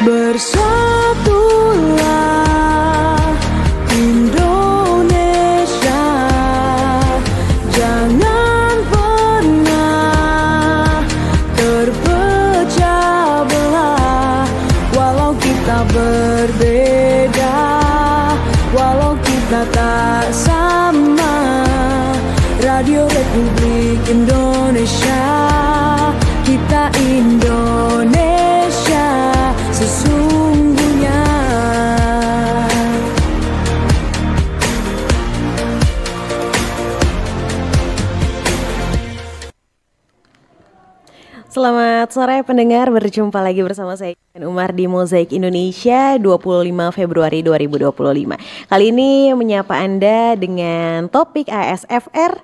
Bersatulah Indonesia, jangan pernah terpecah belah. Walau kita berbeda, walau kita tak sama, Radio Republik Indonesia, kita Indonesia sesungguhnya. Selamat sore pendengar, berjumpa lagi bersama saya Umar di Mozaik Indonesia 25 Februari 2025. Kali ini menyapa Anda dengan topik ASFR,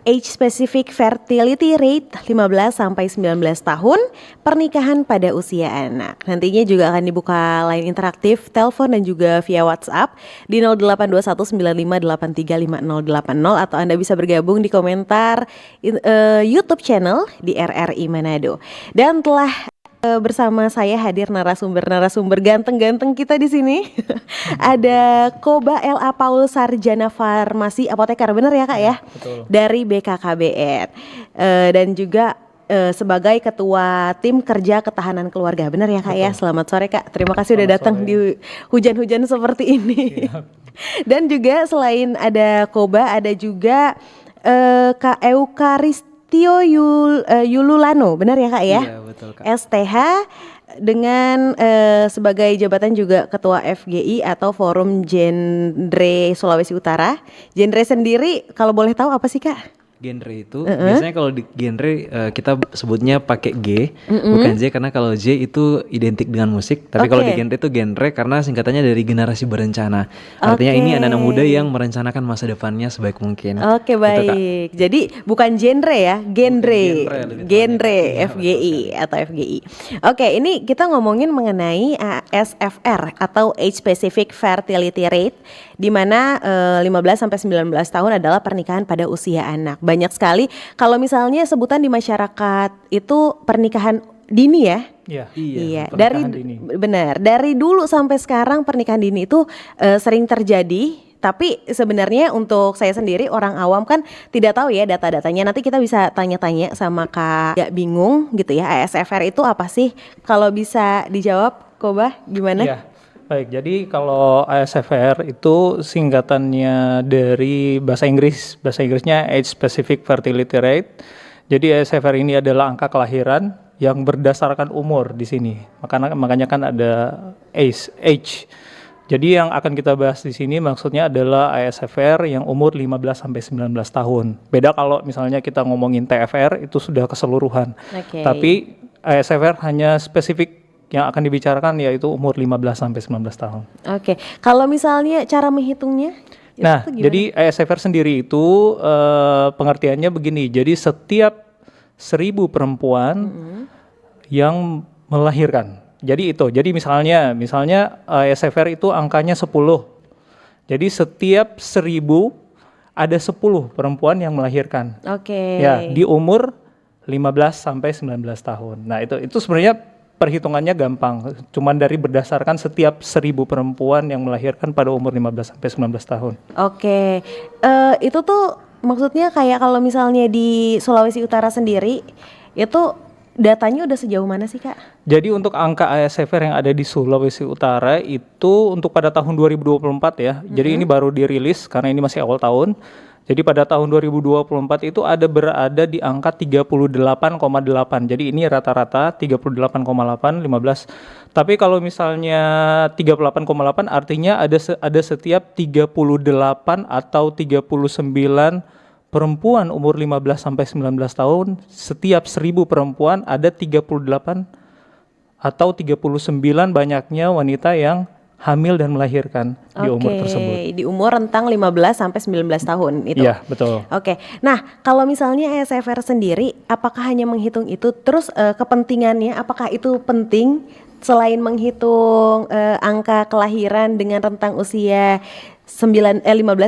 Age Specific Fertility Rate 15-19 tahun, pernikahan pada usia anak. Nantinya juga akan dibuka line interaktif, telepon dan juga via WhatsApp di 082195835080, atau Anda bisa bergabung di komentar YouTube channel di RRI Manado. Dan telah bersama saya hadir narasumber ganteng-ganteng kita di sini. Ada Koba L.A. Paul, Sarjana Farmasi Apoteker, benar ya Kak ya? Betul. Dari BKKBN, dan juga sebagai Ketua Tim Kerja Ketahanan Keluarga, benar ya Kak ya? Selamat sore Kak, terima kasih udah datang di hujan-hujan seperti ini. Dan juga selain ada Koba, ada juga Kak Eukaristio Yululano, benar ya Kak ya? Iya, betul Kak. STH, dengan sebagai jabatan juga Ketua FGI atau Forum Genre Sulawesi Utara. Genre sendiri kalau boleh tahu apa sih Kak? Genre itu biasanya kalau di genre kita sebutnya pakai G, bukan Z, karena kalau Z itu identik dengan musik. Tapi kalau di genre itu genre karena singkatannya dari generasi berencana. Artinya ini anak-anak muda yang merencanakan masa depannya sebaik mungkin. Oke, baik. Jadi bukan genre ya, genre FGI atau FGI. Oke, ini kita ngomongin mengenai ASFR atau Age Specific Fertility Rate, di mana 15-19 tahun adalah pernikahan pada usia anak. Banyak sekali kalau misalnya sebutan di masyarakat itu pernikahan dini ya. Iya. Dari dulu sampai sekarang pernikahan dini itu sering terjadi. Tapi sebenarnya untuk saya sendiri orang awam kan tidak tahu ya data-datanya. Nanti kita bisa tanya-tanya sama Kak, gak bingung gitu ya, ASFR itu apa sih? Kalau bisa dijawab Koba gimana? Iya. Baik, jadi kalau ASFR itu singkatannya dari bahasa Inggris. Bahasa Inggrisnya Age Specific Fertility Rate. Jadi ASFR ini adalah angka kelahiran yang berdasarkan umur di sini. Makanya kan ada age. Jadi yang akan kita bahas di sini maksudnya adalah ASFR yang umur 15 sampai 19 tahun. Beda kalau misalnya kita ngomongin TFR itu sudah keseluruhan. Tapi ASFR hanya spesifik yang akan dibicarakan yaitu umur 15 sampai 19 tahun. Oke. Kalau misalnya cara menghitungnya? Nah, jadi ASFR sendiri itu pengertiannya begini. Jadi setiap 1000 perempuan yang melahirkan. Jadi misalnya ASFR itu angkanya 10. Jadi setiap 1000 ada 10 perempuan yang melahirkan. Oke. Ya, di umur 15 sampai 19 tahun. Nah, itu sebenarnya perhitungannya gampang, cuman dari berdasarkan setiap 1000 perempuan yang melahirkan pada umur 15 sampai 19 tahun. Oke, itu tuh maksudnya kayak kalau misalnya di Sulawesi Utara sendiri, itu datanya udah sejauh mana sih Kak? Jadi untuk angka ASFR yang ada di Sulawesi Utara itu untuk pada tahun 2024 ya, jadi ini baru dirilis karena ini masih awal tahun. Jadi pada tahun 2024 itu berada di angka 38,8. Jadi ini rata-rata 38,8, 15. Tapi kalau misalnya 38,8 artinya ada setiap 38 atau 39 perempuan umur 15 sampai 19 tahun. Setiap 1000 perempuan ada 38 atau 39 banyaknya wanita yang hamil dan melahirkan di umur tersebut. Di umur rentang 15 sampai 19 tahun itu. Iya, betul. Oke. Nah, kalau misalnya ASFR sendiri, apakah hanya menghitung itu? Terus kepentingannya apakah itu penting selain menghitung angka kelahiran dengan rentang usia 15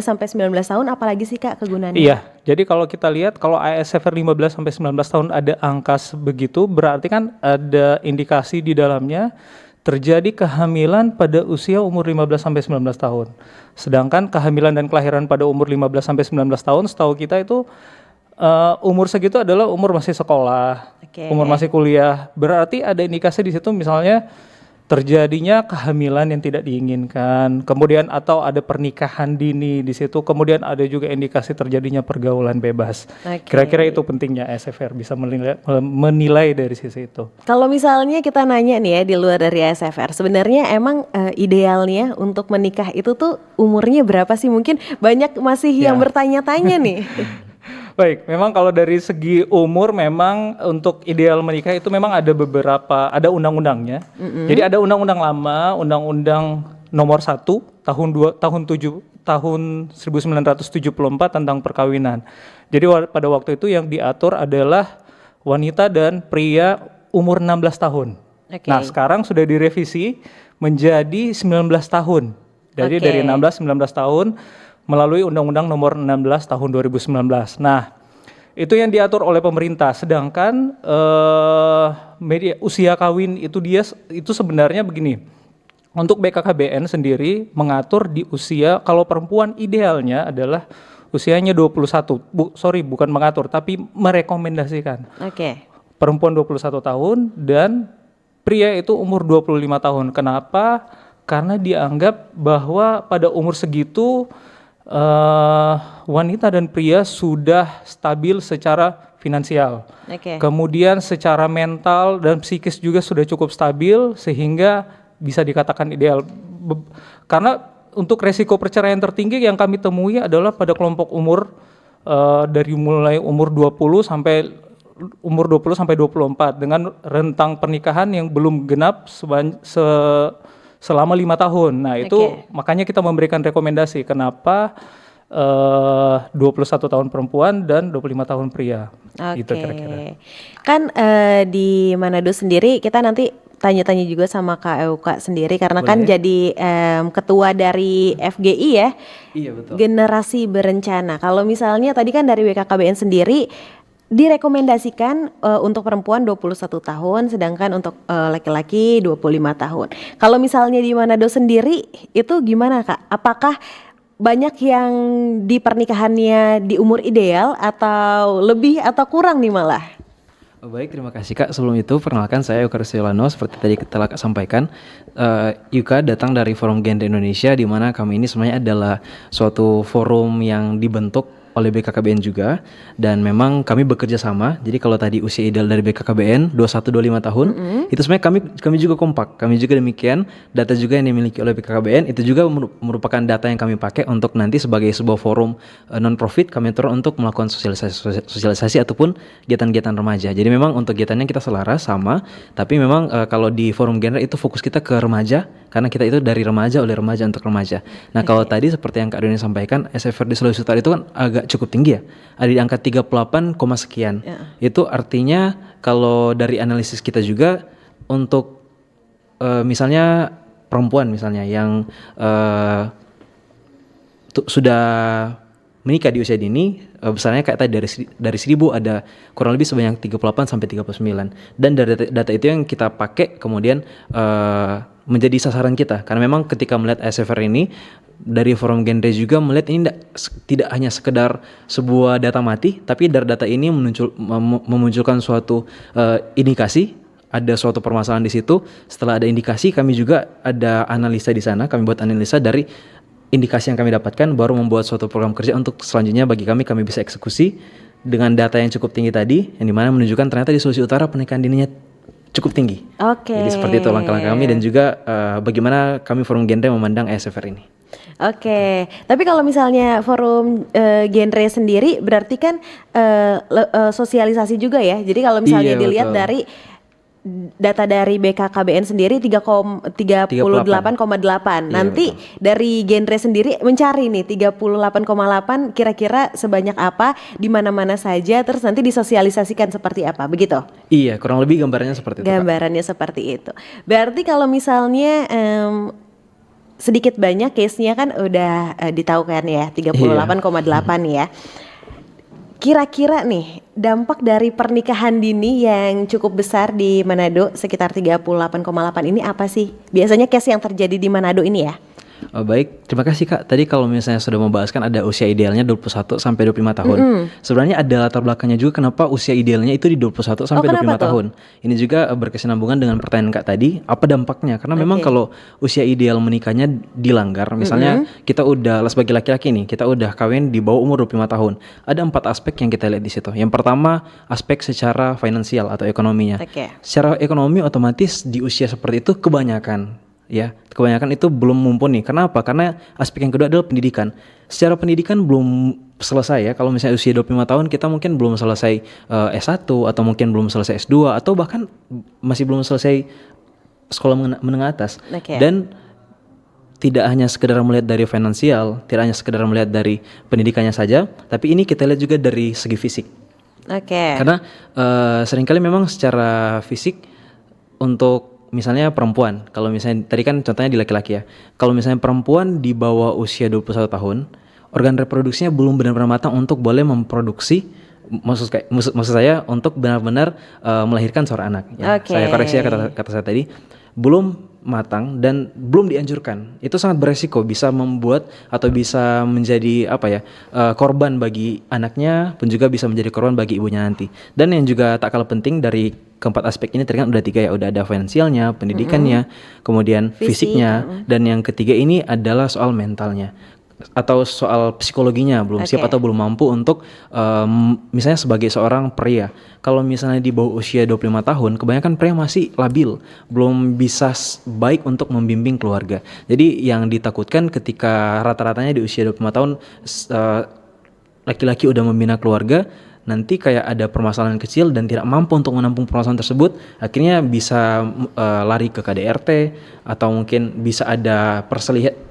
sampai 19 tahun, apalagi sih Kak kegunaannya? Iya, jadi kalau kita lihat kalau ASFR 15 sampai 19 tahun ada angka sebegitu, berarti kan ada indikasi di dalamnya terjadi kehamilan pada usia umur 15 sampai 19 tahun. Sedangkan kehamilan dan kelahiran pada umur 15 sampai 19 tahun setahu kita itu umur segitu adalah umur masih sekolah, umur masih kuliah. Berarti ada indikasi di situ misalnya terjadinya kehamilan yang tidak diinginkan, kemudian atau ada pernikahan dini di situ, kemudian ada juga indikasi terjadinya pergaulan bebas. Kira-kira itu pentingnya SFR bisa menilai dari sisi itu. Kalau misalnya kita nanya nih ya di luar dari SFR, sebenarnya emang idealnya untuk menikah itu tuh umurnya berapa sih? Mungkin banyak masih yang bertanya-tanya nih. Baik, memang kalau dari segi umur memang untuk ideal menikah itu memang ada beberapa, ada undang-undangnya. Jadi ada undang-undang lama, undang-undang nomor 1 tahun 1974 tentang perkawinan. Jadi pada waktu itu yang diatur adalah wanita dan pria umur 16 tahun. Nah, sekarang sudah direvisi menjadi 19 tahun. Jadi dari 19 tahun melalui Undang-Undang Nomor 16 Tahun 2019. Nah, itu yang diatur oleh pemerintah. Sedangkan usia kawin itu sebenarnya begini. Untuk BKKBN sendiri mengatur di usia, kalau perempuan idealnya adalah usianya 21. Bukan mengatur, tapi merekomendasikan. Perempuan 21 tahun dan pria itu umur 25 tahun. Kenapa? Karena dianggap bahwa pada umur segitu wanita dan pria sudah stabil secara finansial, kemudian secara mental dan psikis juga sudah cukup stabil sehingga bisa dikatakan ideal. Karena untuk resiko perceraian tertinggi yang kami temui adalah pada kelompok umur dari mulai umur 20 sampai 24 dengan rentang pernikahan yang belum genap selama 5 tahun. Nah itu makanya kita memberikan rekomendasi kenapa 21 tahun perempuan dan 25 tahun pria. Gitu kira-kira. Kan di Manado sendiri kita nanti tanya-tanya juga sama Kak Euka sendiri karena kan jadi ketua dari FGI ya. Iya betul. Generasi Berencana. Kalau misalnya tadi kan dari BKKBN sendiri direkomendasikan untuk perempuan 21 tahun, sedangkan untuk laki-laki 25 tahun. Kalau misalnya di Manado sendiri itu gimana Kak? Apakah banyak yang di pernikahannya di umur ideal atau lebih atau kurang nih malah? Baik, terima kasih Kak. Sebelum itu perkenalkan saya Yuka Rustiolano. Seperti tadi telah Kak sampaikan, Yuka datang dari Forum Genre Indonesia, di mana kami ini sebenarnya adalah suatu forum yang dibentuk oleh BKKBN juga, dan memang kami bekerja sama. Jadi kalau tadi usia ideal dari BKKBN 21-25 tahun, itu sebenarnya kami juga kompak. Kami juga demikian, data juga yang dimiliki oleh BKKBN itu juga merupakan data yang kami pakai untuk nanti sebagai sebuah forum non-profit kami atur untuk melakukan sosialisasi ataupun kegiatan-kegiatan remaja. Jadi memang untuk kegiatannya kita selaras sama, tapi memang kalau di forum genre itu fokus kita ke remaja, karena kita itu dari remaja oleh remaja untuk remaja. Nah kalau tadi seperti yang Kak Doni sampaikan, SFR di Sulawesi Utara itu kan agak cukup tinggi ya, ada di angka 38, sekian. Itu artinya kalau dari analisis kita juga untuk misalnya perempuan misalnya yang sudah menikah di usia dini, besarnya kayak tadi dari 1000 ada kurang lebih sebanyak 38 sampai 39. Dan dari data itu yang kita pakai kemudian menjadi sasaran kita, karena memang ketika melihat SFR ini dari forum genre juga melihat ini tidak hanya sekedar sebuah data mati, tapi dari data ini memunculkan suatu indikasi, ada suatu permasalahan di situ. Setelah ada indikasi, kami juga ada analisa di sana. Kami buat analisa dari indikasi yang kami dapatkan, baru membuat suatu program kerja untuk selanjutnya bagi kami bisa eksekusi dengan data yang cukup tinggi tadi, yang dimana menunjukkan ternyata di Sulawesi Utara pernikahan dininya cukup tinggi. Jadi seperti itu langkah-langkah kami, dan juga bagaimana kami forum genre memandang SFR ini. Tapi kalau misalnya forum genre sendiri berarti kan sosialisasi juga ya. Jadi kalau misalnya dilihat dari data dari BKKBN sendiri 38,8. Nanti dari genre sendiri mencari nih 38,8 kira-kira sebanyak apa, di mana-mana saja, terus nanti disosialisasikan seperti apa, begitu? Iya, kurang lebih gambarannya seperti itu. Gambarannya seperti itu. Berarti kalau misalnya sedikit banyak case-nya kan udah ditahu kan ya, 38,8 ya. kira-kira nih dampak dari pernikahan dini yang cukup besar di Manado sekitar 38,8 ini apa sih? Biasanya case yang terjadi di Manado ini ya? Baik, terima kasih Kak. Tadi kalau misalnya sudah membahas kan ada usia idealnya 21 sampai 25 tahun. Sebenarnya ada latar belakangnya juga kenapa usia idealnya itu di 21 sampai 25 tahun. Ini juga berkesinambungan dengan pertanyaan Kak tadi, apa dampaknya? Karena memang kalau usia ideal menikahnya dilanggar, misalnya kita udah sebagai laki-laki nih, kita udah kawin di bawah umur 25 tahun. Ada 4 aspek yang kita lihat di situ. Yang pertama, aspek secara finansial atau ekonominya. Secara ekonomi otomatis di usia seperti itu kebanyakan itu belum mumpuni. Kenapa? Karena aspek yang kedua adalah pendidikan. Secara pendidikan belum selesai ya. Kalau misalnya usia 25 tahun kita mungkin belum selesai S1 atau mungkin belum selesai S2 atau bahkan masih belum selesai sekolah menengah atas. Dan tidak hanya sekedar melihat dari finansial, tidak hanya sekedar melihat dari pendidikannya saja, tapi ini kita lihat juga dari segi fisik. Karena seringkali memang secara fisik untuk misalnya perempuan, kalau misalnya tadi kan contohnya di laki-laki ya. Kalau misalnya perempuan di bawah usia 21 tahun, organ reproduksinya belum benar-benar matang untuk boleh memproduksi, maksud saya untuk benar-benar melahirkan seorang anak. Saya koreksi ya kata saya tadi, belum matang dan belum dianjurkan. Itu sangat beresiko, bisa membuat atau bisa menjadi korban bagi anaknya, pun juga bisa menjadi korban bagi ibunya nanti. Dan yang juga tak kalah penting dari keempat aspek ini tadi kan udah 3 ya, udah ada finansialnya, pendidikannya, kemudian fisiknya, dan yang ketiga ini adalah soal mentalnya atau soal psikologinya, belum siap atau belum mampu untuk misalnya sebagai seorang pria. Kalau misalnya di bawah usia 25 tahun, kebanyakan pria masih labil, belum bisa baik untuk membimbing keluarga. Jadi yang ditakutkan ketika rata-ratanya di usia 25 tahun laki-laki udah membina keluarga, nanti kayak ada permasalahan kecil dan tidak mampu untuk menampung permasalahan tersebut, akhirnya bisa lari ke KDRT atau mungkin bisa ada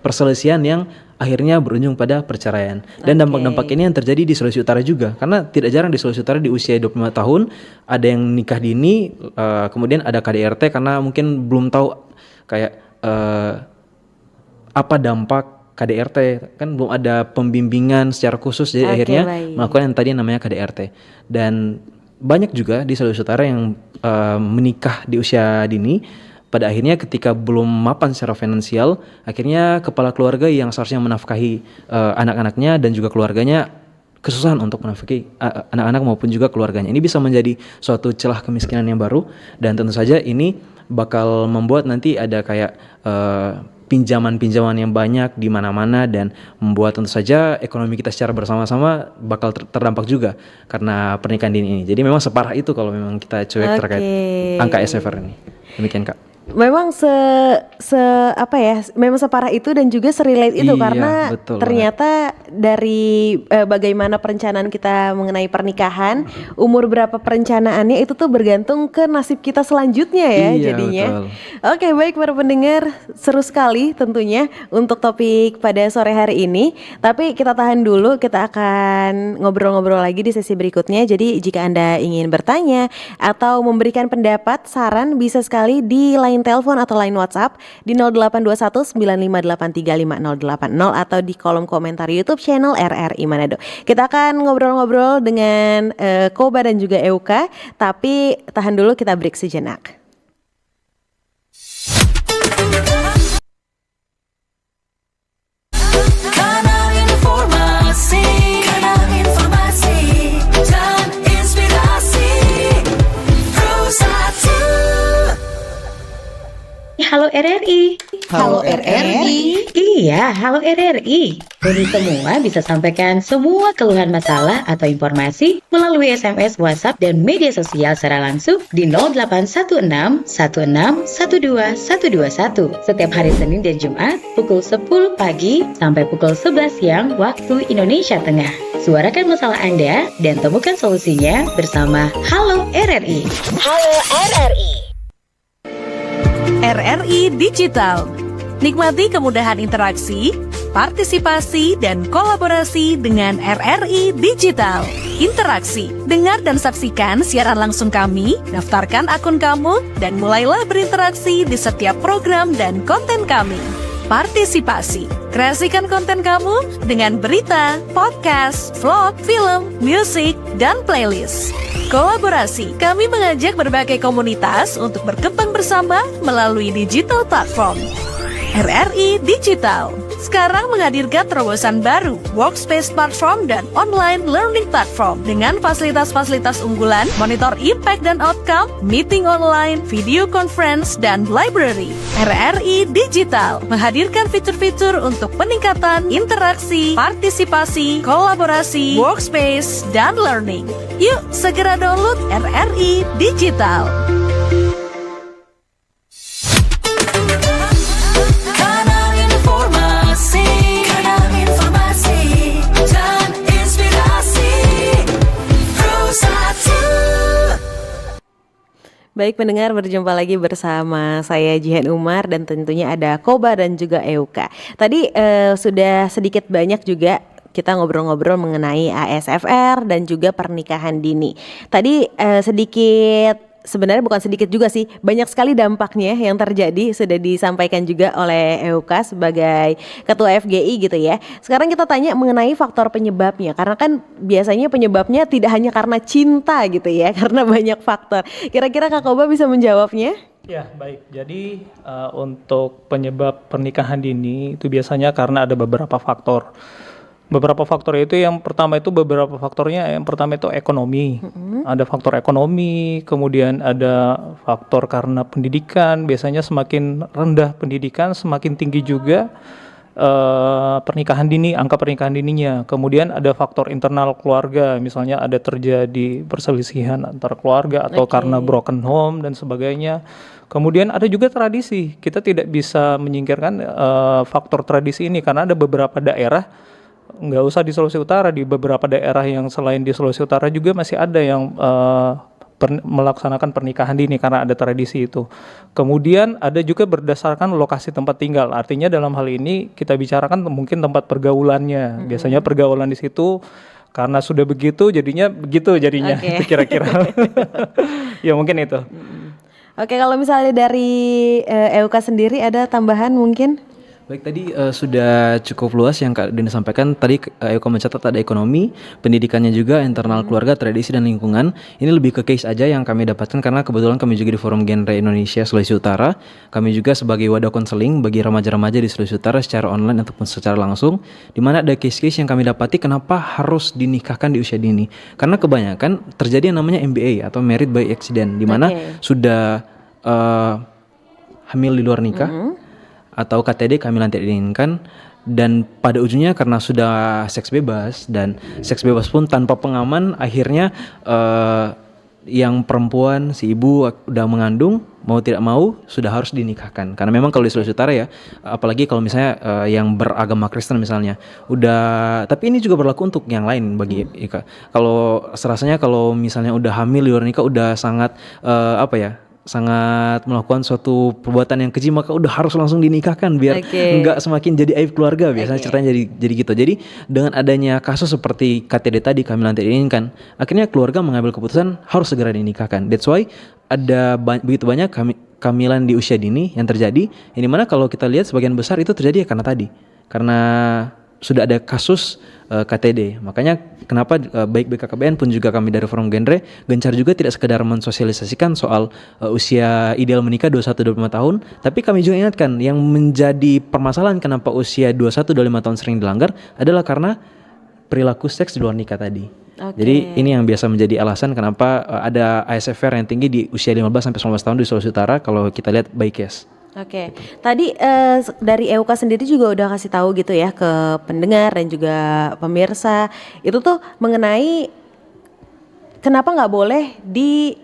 perselisihan yang akhirnya berujung pada perceraian. Dan dampak-dampak ini yang terjadi di Sulawesi Utara juga, karena tidak jarang di Sulawesi Utara di usia 25 tahun ada yang nikah dini, kemudian ada KDRT karena mungkin belum tahu kayak apa dampak KDRT, kan belum ada pembimbingan secara khusus, jadi akhirnya melakukan yang tadi namanya KDRT. Dan banyak juga di Sulawesi Utara yang menikah di usia dini, pada akhirnya ketika belum mapan secara finansial, akhirnya kepala keluarga yang seharusnya menafkahi anak-anaknya dan juga keluarganya kesusahan untuk menafkahi anak-anak maupun juga keluarganya. Ini bisa menjadi suatu celah kemiskinan yang baru, dan tentu saja ini bakal membuat nanti ada kayak pinjaman-pinjaman yang banyak di mana-mana, dan membuat tentu saja ekonomi kita secara bersama-sama bakal terdampak juga karena pernikahan dini ini. Jadi memang separah itu kalau memang kita cuek terkait angka SFR ini. Demikian Kak. Memang memang separah itu dan juga serelate itu, karena ternyata dari bagaimana perencanaan kita mengenai pernikahan, umur berapa perencanaannya itu tuh bergantung ke nasib kita selanjutnya ya jadinya. Oke, baik para pendengar, seru sekali tentunya untuk topik pada sore hari ini. Tapi kita tahan dulu, kita akan ngobrol-ngobrol lagi di sesi berikutnya. Jadi jika Anda ingin bertanya atau memberikan pendapat, saran, bisa sekali di line telepon atau line WhatsApp di 0821 9583 5080 atau di kolom komentar YouTube channel RRI Manado. Kita akan ngobrol-ngobrol dengan Koba dan juga Euka, tapi tahan dulu, kita break sejenak. Halo RRI. Halo RRI. Iya, halo RRI. Kami semua bisa sampaikan semua keluhan masalah atau informasi melalui SMS, WhatsApp, dan media sosial secara langsung di 0816 16 12 121 setiap hari Senin dan Jumat pukul 10 pagi sampai pukul 11 siang waktu Indonesia Tengah. Suarakan masalah Anda dan temukan solusinya bersama Halo RRI. Halo RRI. RRI Digital. Nikmati kemudahan interaksi, partisipasi, dan kolaborasi dengan RRI Digital. Interaksi, dengar dan saksikan siaran langsung kami, daftarkan akun kamu, dan mulailah berinteraksi di setiap program dan konten kami. partisipasi. Kreasikan konten kamu dengan berita, podcast, vlog, film, musik, dan playlist. Kolaborasi, kami mengajak berbagai komunitas untuk berkembang bersama melalui digital platform. RRI Digital sekarang menghadirkan terobosan baru, workspace platform dan online learning platform dengan fasilitas-fasilitas unggulan, monitor impact dan outcome, meeting online, video conference, dan library. RRI Digital menghadirkan fitur-fitur untuk peningkatan interaksi, partisipasi, kolaborasi, workspace, dan learning. Yuk segera download RRI Digital. Baik pendengar, berjumpa lagi bersama saya Jihan Umar dan tentunya ada Koba dan juga Euka. Tadi sudah sedikit banyak juga kita ngobrol-ngobrol mengenai ASFR dan juga pernikahan dini. Tadi sebenarnya bukan sedikit juga sih, banyak sekali dampaknya yang terjadi sudah disampaikan juga oleh Euka sebagai ketua FGI gitu ya. Sekarang kita tanya mengenai faktor penyebabnya, karena kan biasanya penyebabnya tidak hanya karena cinta gitu ya, karena banyak faktor. Kira-kira Kak Koba bisa menjawabnya? Ya, baik. Jadi untuk penyebab pernikahan dini itu biasanya karena ada beberapa faktor. Beberapa faktor itu yang pertama itu ekonomi. Ada faktor ekonomi, kemudian ada faktor karena pendidikan. Biasanya semakin rendah pendidikan, semakin tinggi juga pernikahan dini, angka pernikahan dininya. Kemudian ada faktor internal keluarga, misalnya ada terjadi perselisihan antar keluarga atau karena broken home dan sebagainya. Kemudian ada juga tradisi. Kita tidak bisa menyingkirkan faktor tradisi ini karena ada beberapa daerah, nggak usah di Sulawesi Utara, di beberapa daerah yang selain di Sulawesi Utara juga masih ada yang melaksanakan pernikahan dini karena ada tradisi itu. Kemudian ada juga berdasarkan lokasi tempat tinggal. Artinya dalam hal ini kita bicarakan mungkin tempat pergaulannya. Biasanya pergaulan di situ karena sudah begitu jadinya itu kira-kira. Ya mungkin itu. Oke, kalau misalnya dari Euka sendiri ada tambahan mungkin? Baik, tadi sudah cukup luas yang Kak Dini sampaikan. Tadi Eko mencatat ada ekonomi, pendidikannya juga, internal keluarga, tradisi dan lingkungan. Ini lebih ke case aja yang kami dapatkan karena kebetulan kami juga di Forum Genre Indonesia Sulawesi Utara. Kami juga sebagai wadah konseling bagi remaja-remaja di Sulawesi Utara secara online ataupun secara langsung, di mana ada case-case yang kami dapati kenapa harus dinikahkan di usia dini. Karena kebanyakan terjadi yang namanya MBA atau Married by Accident, di mana sudah hamil di luar nikah. Atau KTD, kehamilan tidak diinginkan, dan pada ujungnya karena sudah seks bebas dan seks bebas pun tanpa pengaman, akhirnya yang perempuan si ibu udah mengandung, mau tidak mau sudah harus dinikahkan. Karena memang kalau di Sulawesi Utara ya, apalagi kalau misalnya yang beragama Kristen misalnya, tapi ini juga berlaku untuk yang lain bagi Ika. Kalau serasanya kalau misalnya udah hamil di luar nikah udah sangat sangat melakukan suatu perbuatan yang keji, maka udah harus langsung dinikahkan biar nggak semakin jadi aib keluarga. Biasanya ceritanya jadi gitu. Jadi dengan adanya kasus seperti KTD tadi, kehamilan tidak diinginkan, akhirnya keluarga mengambil keputusan harus segera dinikahkan. That's why ada begitu banyak kehamilan di usia dini yang terjadi. Yang dimana kalau kita lihat sebagian besar itu terjadi karena sudah ada kasus KTD. Makanya kenapa baik BKKBN pun juga kami dari Forum Genre gencar juga tidak sekedar mensosialisasikan soal usia ideal menikah 21-25 tahun, tapi kami juga ingatkan yang menjadi permasalahan kenapa usia 21-25 tahun sering dilanggar adalah karena perilaku seks di luar nikah tadi. Jadi ini yang biasa menjadi alasan kenapa ada ASFR yang tinggi di usia 15-19 tahun di Sulawesi Utara kalau kita lihat by case. Oke, tadi dari Euka sendiri juga udah kasih tahu gitu ya ke pendengar dan juga pemirsa itu tuh mengenai kenapa nggak boleh di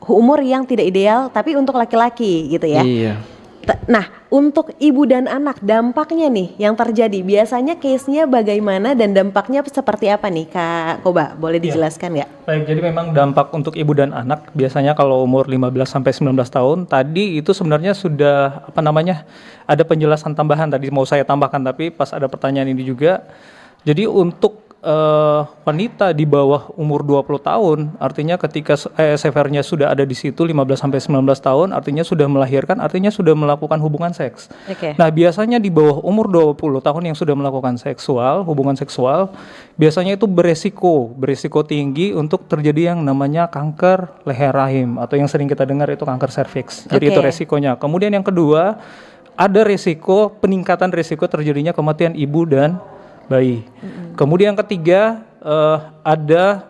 umur yang tidak ideal tapi untuk laki-laki gitu ya. Iya. Nah, untuk ibu dan anak dampaknya nih yang terjadi biasanya case-nya bagaimana dan dampaknya seperti apa nih Kak Koba? Boleh dijelaskan nggak? Baik, jadi memang dampak untuk ibu dan anak biasanya kalau umur 15 sampai 19 tahun tadi itu sebenarnya sudah ada penjelasan tambahan tadi mau saya tambahkan tapi pas ada pertanyaan ini juga. Jadi untuk wanita di bawah umur 20 tahun, artinya ketika SFR-nya sudah ada di situ 15 sampai 19 tahun, artinya sudah melahirkan, artinya sudah melakukan hubungan seks. Oke. Nah, biasanya di bawah umur 20 tahun yang sudah melakukan hubungan seksual, biasanya itu beresiko tinggi untuk terjadi yang namanya kanker leher rahim atau yang sering kita dengar itu kanker serviks. Jadi Oke. itu resikonya. Kemudian yang kedua, ada peningkatan resiko terjadinya kematian ibu dan bayi. Kemudian yang ketiga ada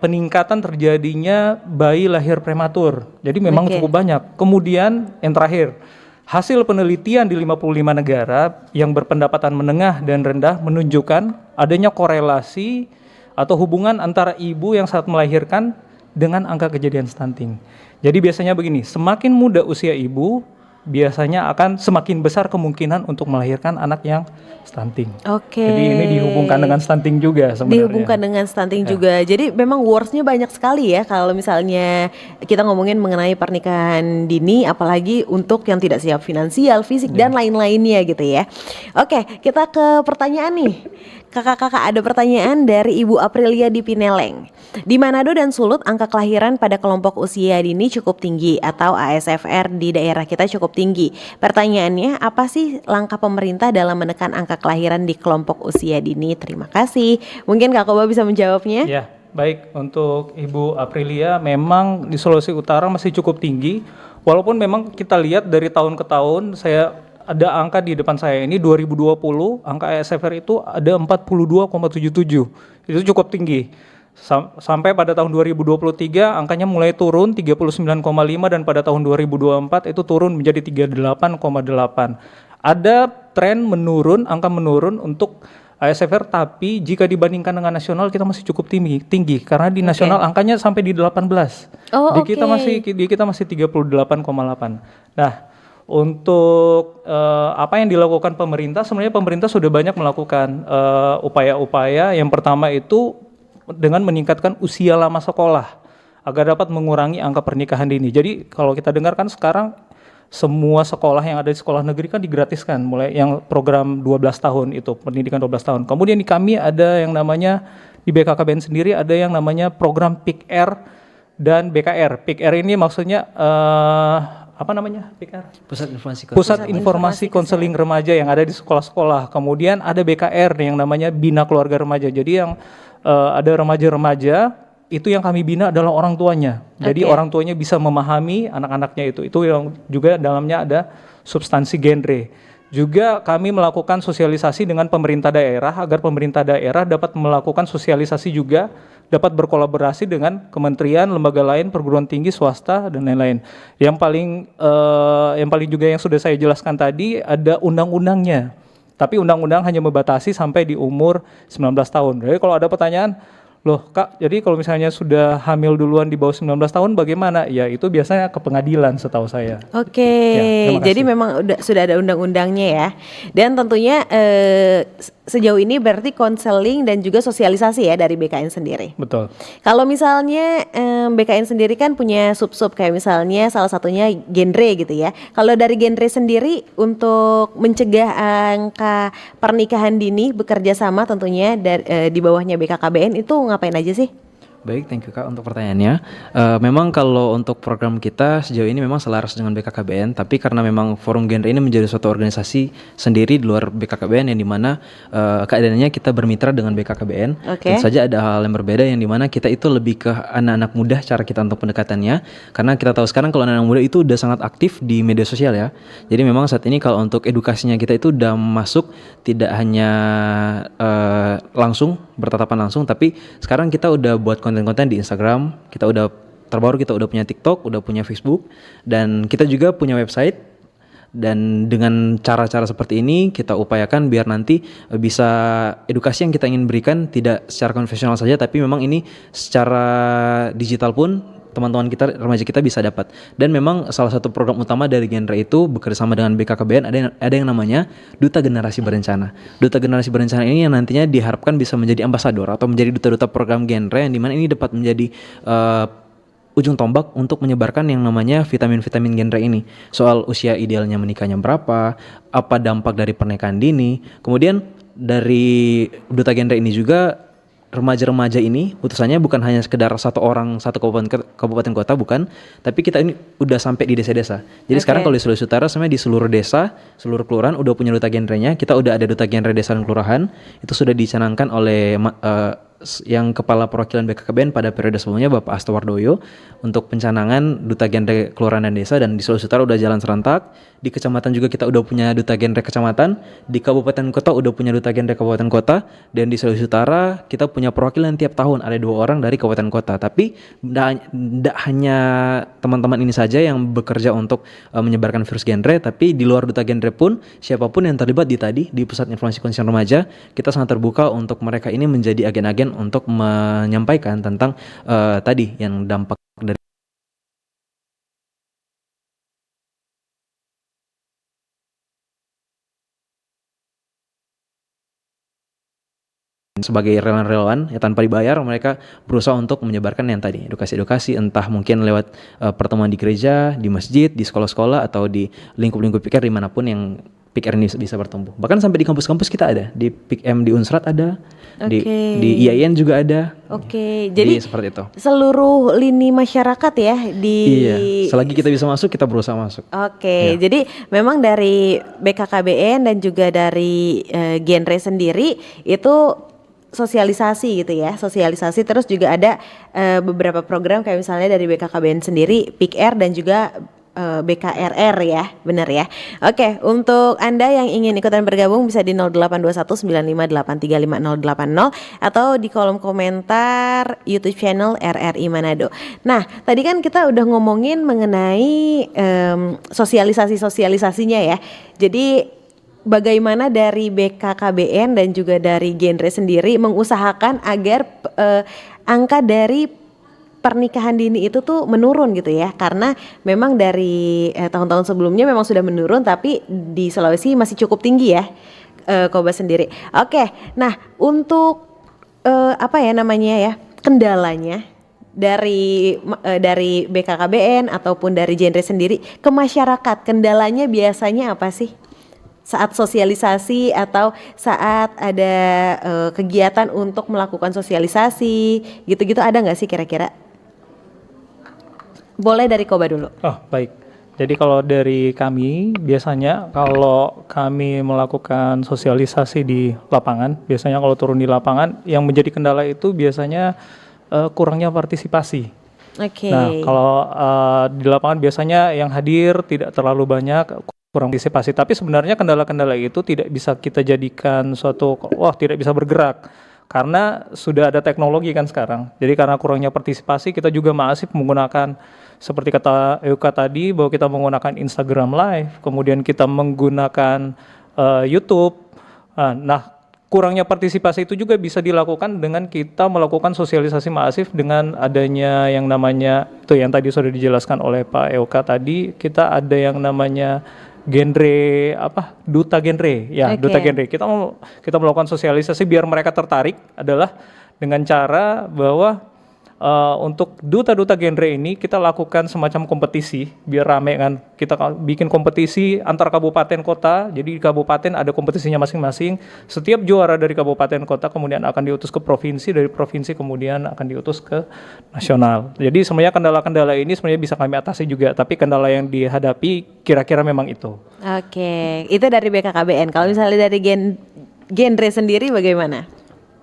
peningkatan terjadinya bayi lahir prematur. Jadi memang Oke. cukup banyak. Kemudian yang terakhir, hasil penelitian di 55 negara yang berpendapatan menengah dan rendah menunjukkan adanya korelasi atau hubungan antara ibu yang saat melahirkan dengan angka kejadian stunting. Jadi biasanya begini, semakin muda usia ibu, biasanya akan semakin besar kemungkinan untuk melahirkan anak yang stunting. Oke. Jadi ini dihubungkan dengan stunting juga sebenarnya. Dihubungkan dengan stunting juga. Jadi memang words-nya banyak sekali ya kalau misalnya kita ngomongin mengenai pernikahan dini, apalagi untuk yang tidak siap finansial, fisik dan lain-lainnya gitu ya. Oke, kita ke pertanyaan nih. Kakak-kakak, ada pertanyaan dari Ibu Aprilia di Pineleng. Di Manado dan Sulut angka kelahiran pada kelompok usia dini cukup tinggi atau ASFR di daerah kita cukup tinggi. Pertanyaannya, apa sih langkah pemerintah dalam menekan angka kelahiran di kelompok usia dini? Terima kasih. Mungkin Kak Koba bisa menjawabnya. Ya, baik, untuk Ibu Aprilia, memang di Sulawesi Utara masih cukup tinggi. Walaupun memang kita lihat dari tahun ke tahun, ada angka di depan saya ini 2020, angka ASFR itu ada 42,77. Itu cukup tinggi. Sampai pada tahun 2023 angkanya mulai turun 39,5 dan pada tahun 2024 itu turun menjadi 38,8. Ada tren menurun, angka menurun untuk ASFR, tapi jika dibandingkan dengan nasional kita masih cukup tinggi karena di nasional angkanya sampai di 18. Oh, Di kita masih 38,8. Nah, untuk apa yang dilakukan pemerintah, sebenarnya pemerintah sudah banyak melakukan upaya-upaya. Yang pertama itu dengan meningkatkan usia lama sekolah agar dapat mengurangi angka pernikahan dini. Jadi kalau kita dengarkan sekarang semua sekolah yang ada di sekolah negeri kan digratiskan, mulai yang program 12 tahun itu, pendidikan 12 tahun. Kemudian di kami ada yang namanya, di BKKBN sendiri ada yang namanya program PIKR dan BKR. PIKR ini maksudnya apa namanya? PIKR? Pusat Informasi Konseling Remaja yang ada di sekolah-sekolah. Kemudian ada BKR yang namanya Bina Keluarga Remaja. Jadi yang ada remaja-remaja itu yang kami bina adalah orang tuanya. Jadi orang tuanya bisa memahami anak-anaknya itu. Itu yang juga dalamnya ada substansi genre. Juga kami melakukan sosialisasi dengan pemerintah daerah agar pemerintah daerah dapat melakukan sosialisasi juga, dapat berkolaborasi dengan kementerian, lembaga lain, perguruan tinggi, swasta dan lain-lain. Yang paling juga yang sudah saya jelaskan tadi ada undang-undangnya. Tapi undang-undang hanya membatasi sampai di umur 19 tahun. Jadi kalau ada pertanyaan, loh Kak, jadi kalau misalnya sudah hamil duluan di bawah 19 tahun bagaimana? Ya itu biasanya ke pengadilan setahu saya. Oke, Ya, terima kasih. jadi memang sudah ada undang-undangnya ya. Dan tentunya sejauh ini berarti konseling dan juga sosialisasi ya dari BKN sendiri. Betul. Kalau misalnya BKN sendiri kan punya sub-sub kayak misalnya salah satunya genre gitu ya. Kalau dari genre sendiri untuk mencegah angka pernikahan dini bekerja sama tentunya di bawahnya BKKBN itu ngapain aja sih? Baik, thank you Kak untuk pertanyaannya. Memang kalau untuk program kita sejauh ini memang selaras dengan BKKBN, tapi karena memang Forum Genre ini menjadi suatu organisasi sendiri di luar BKKBN yang dimana keadaannya kita bermitra dengan BKKBN. Oke. Dan saja ada hal yang berbeda yang dimana kita itu lebih ke anak-anak muda cara kita untuk pendekatannya. Karena kita tahu sekarang kalau anak-anak muda itu udah sangat aktif di media sosial ya. Jadi memang saat ini kalau untuk edukasinya kita itu udah masuk tidak hanya langsung bertatapan langsung, tapi sekarang kita udah buat konten-konten di Instagram, kita udah terbaru kita udah punya TikTok, udah punya Facebook, dan kita juga punya website. Dan dengan cara-cara seperti ini kita upayakan biar nanti bisa edukasi yang kita ingin berikan tidak secara konvensional saja, tapi memang ini secara digital pun teman-teman kita, remaja kita bisa dapat. Dan memang salah satu program utama dari Genre itu bekerjasama dengan BKKBN ada yang namanya Duta Generasi Berencana. Duta Generasi Berencana ini yang nantinya diharapkan bisa menjadi ambasador atau menjadi duta-duta program Genre yang dimana ini dapat menjadi ujung tombak untuk menyebarkan yang namanya vitamin-vitamin genre ini. Soal usia idealnya menikahnya berapa, apa dampak dari pernikahan dini. Kemudian dari duta genre ini juga remaja-remaja ini utusannya bukan hanya sekedar satu orang satu kabupaten kota, bukan, tapi kita ini udah sampai di desa-desa. Jadi sekarang kalau di Sulawesi Utara sebenarnya di seluruh desa, seluruh kelurahan udah punya duta genrenya. Kita udah ada duta genre desa dan kelurahan. Itu sudah dicanangkan oleh yang kepala perwakilan BKKBN pada periode sebelumnya Bapak Asto Wardoyo untuk pencanangan duta genre kelurahan dan desa, dan di Sulawesi Utara udah jalan serentak. Di kecamatan juga kita udah punya duta genre kecamatan, di kabupaten kota udah punya duta genre kabupaten kota, dan di Sulawesi Utara kita punya perwakilan tiap tahun ada 2 orang dari kabupaten kota. Tapi tidak hanya teman-teman ini saja yang bekerja untuk menyebarkan virus genre, tapi di luar duta genre pun siapapun yang terlibat di Pusat Informasi Konsen Remaja, kita sangat terbuka untuk mereka ini menjadi agen-agen untuk menyampaikan tentang tadi yang dampak dari sebagai relawan-relawan ya tanpa dibayar. Mereka berusaha untuk menyebarkan yang tadi edukasi-edukasi, entah mungkin lewat pertemuan di gereja, di masjid, di sekolah-sekolah, atau di lingkup-lingkup PIKR dimanapun yang PIKR ini bisa bertumbuh. Bahkan sampai di kampus-kampus kita ada, di PIKM di Unsrat ada, di IAIN juga ada. Jadi seperti itu. Seluruh lini masyarakat ya Iya, selagi kita bisa masuk, kita berusaha masuk. Iya. Jadi memang dari BKKBN dan juga dari genre sendiri itu sosialisasi gitu ya, sosialisasi. Terus juga ada beberapa program kayak misalnya dari BKKBN sendiri, PIKR dan juga BKRR ya, benar ya. Oke, untuk Anda yang ingin ikutan bergabung bisa di 082195835080 atau di kolom komentar YouTube channel RRI Manado. Nah, tadi kan kita udah ngomongin mengenai sosialisasinya ya. Jadi bagaimana dari BKKBN dan juga dari genre sendiri mengusahakan agar angka dari pernikahan dini itu tuh menurun gitu ya, karena memang dari tahun-tahun sebelumnya memang sudah menurun, tapi di Sulawesi masih cukup tinggi ya, Koba sendiri. Oke, nah untuk apa ya namanya ya, kendalanya dari BKKBN ataupun dari genre sendiri ke masyarakat, kendalanya biasanya apa sih? Saat sosialisasi atau saat ada kegiatan untuk melakukan sosialisasi gitu-gitu, ada nggak sih kira-kira? Boleh dari Koba dulu. Oh, baik. Jadi kalau dari kami biasanya kalau kami melakukan sosialisasi di lapangan, biasanya kalau turun di lapangan yang menjadi kendala itu biasanya kurangnya partisipasi. Nah, kalau di lapangan biasanya yang hadir tidak terlalu banyak, kurang partisipasi. Tapi sebenarnya kendala-kendala itu tidak bisa kita jadikan suatu tidak bisa bergerak. Karena sudah ada teknologi kan sekarang. Jadi karena kurangnya partisipasi, kita juga masih menggunakan seperti kata Euka tadi, bahwa kita menggunakan Instagram Live, kemudian kita menggunakan YouTube. Nah, kurangnya partisipasi itu juga bisa dilakukan dengan kita melakukan sosialisasi masif dengan adanya yang namanya, itu yang tadi sudah dijelaskan oleh Pak Euka tadi, kita ada yang namanya genre duta genre ya. Duta genre kita melakukan sosialisasi biar mereka tertarik adalah dengan cara bahwa untuk duta-duta genre ini kita lakukan semacam kompetisi biar rame kan. Kita bikin kompetisi antar kabupaten kota. Jadi di kabupaten ada kompetisinya masing-masing. Setiap juara dari kabupaten kota kemudian akan diutus ke provinsi, dari provinsi kemudian akan diutus ke nasional. Jadi sebenarnya kendala-kendala ini sebenarnya bisa kami atasi juga, tapi kendala yang dihadapi kira-kira memang itu. Oke, itu dari BKKBN. Kalau misalnya dari genre sendiri bagaimana?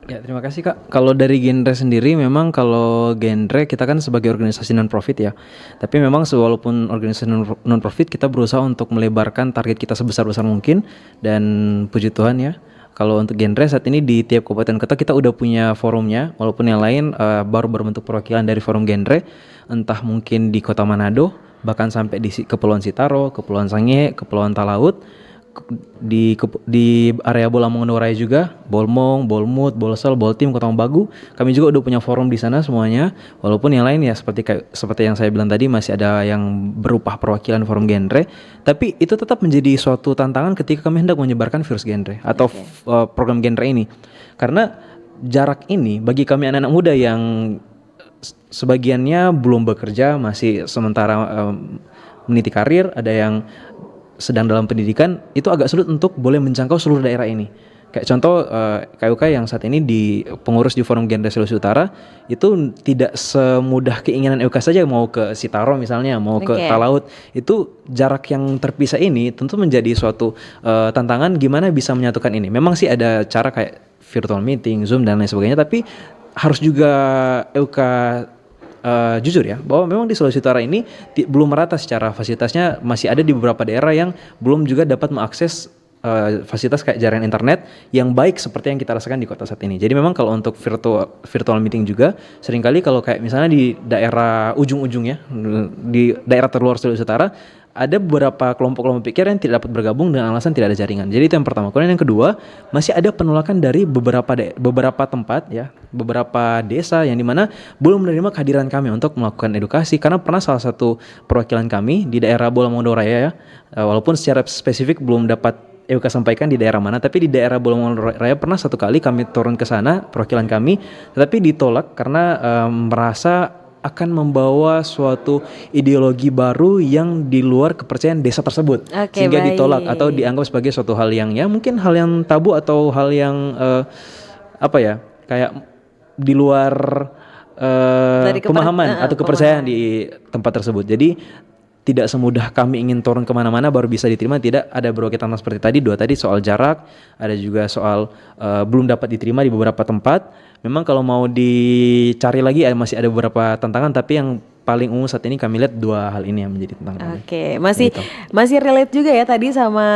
Ya, terima kasih Kak. Kalau dari genre sendiri, memang kalau genre kita kan sebagai organisasi non-profit ya. Tapi memang walaupun organisasi non-profit, kita berusaha untuk melebarkan target kita sebesar-besar mungkin. Dan puji Tuhan ya, kalau untuk genre saat ini di tiap kabupaten kota kita udah punya forumnya. Walaupun yang lain baru berbentuk perwakilan dari forum genre. Entah mungkin di Kota Manado, bahkan sampai di Kepulauan Sitaro, Kepulauan Sangihe, Kepulauan Talaut. Di area Bola Mongondo juga, Bolmong, Bolmut, Bolsel, Boltim, Kota Bagu, kami juga udah punya forum di sana semuanya. Walaupun yang lain ya seperti yang saya bilang tadi masih ada yang berupa perwakilan forum genre, tapi itu tetap menjadi suatu tantangan ketika kami hendak menyebarkan virus genre atau program genre ini. Karena jarak ini bagi kami anak-anak muda yang sebagiannya belum bekerja, masih sementara meniti karir, ada yang sedang dalam pendidikan, itu agak sulit untuk boleh menjangkau seluruh daerah ini. Kayak contoh KUK yang saat ini di pengurus di Forum Genre Sulawesi Utara itu tidak semudah keinginan EUK saja, mau ke Sitaro misalnya, mau ke Talaut, itu jarak yang terpisah ini tentu menjadi suatu tantangan gimana bisa menyatukan ini. Memang sih ada cara kayak virtual meeting, Zoom dan lain sebagainya, tapi harus juga EUK jujur ya, bahwa memang di Sulawesi Utara ini belum merata secara fasilitasnya, masih ada di beberapa daerah yang belum juga dapat mengakses fasilitas kayak jaringan internet yang baik seperti yang kita rasakan di kota saat ini. Jadi memang kalau untuk virtual meeting juga seringkali kalau kayak misalnya di daerah ujung-ujung ya, di daerah terluar Sulawesi Utara, ada beberapa kelompok-kelompok pikir yang tidak dapat bergabung dengan alasan tidak ada jaringan. Jadi itu yang pertama. Kemudian yang kedua, masih ada penolakan dari beberapa tempat ya, beberapa desa yang dimana belum menerima kehadiran kami untuk melakukan edukasi. Karena pernah salah satu perwakilan kami di daerah Bolamondo Raya ya, walaupun secara spesifik belum dapat EUK sampaikan di daerah mana, tapi di daerah Bolamondo Raya pernah satu kali kami turun ke sana, perwakilan kami, tetapi ditolak karena merasa akan membawa suatu ideologi baru yang di luar kepercayaan desa tersebut, sehingga ditolak atau dianggap sebagai suatu hal yang ya mungkin hal yang tabu atau hal yang kayak di luar pemahaman atau kepercayaan di tempat tersebut. Jadi tidak semudah kami ingin turun kemana-mana baru bisa diterima, tidak. Ada beberapa tantangan seperti tadi soal jarak, ada juga soal belum dapat diterima di beberapa tempat. Memang kalau mau dicari lagi masih ada beberapa tantangan, tapi yang paling umum saat ini kami lihat dua hal ini yang menjadi tantangan. Oke, masih relate juga ya tadi sama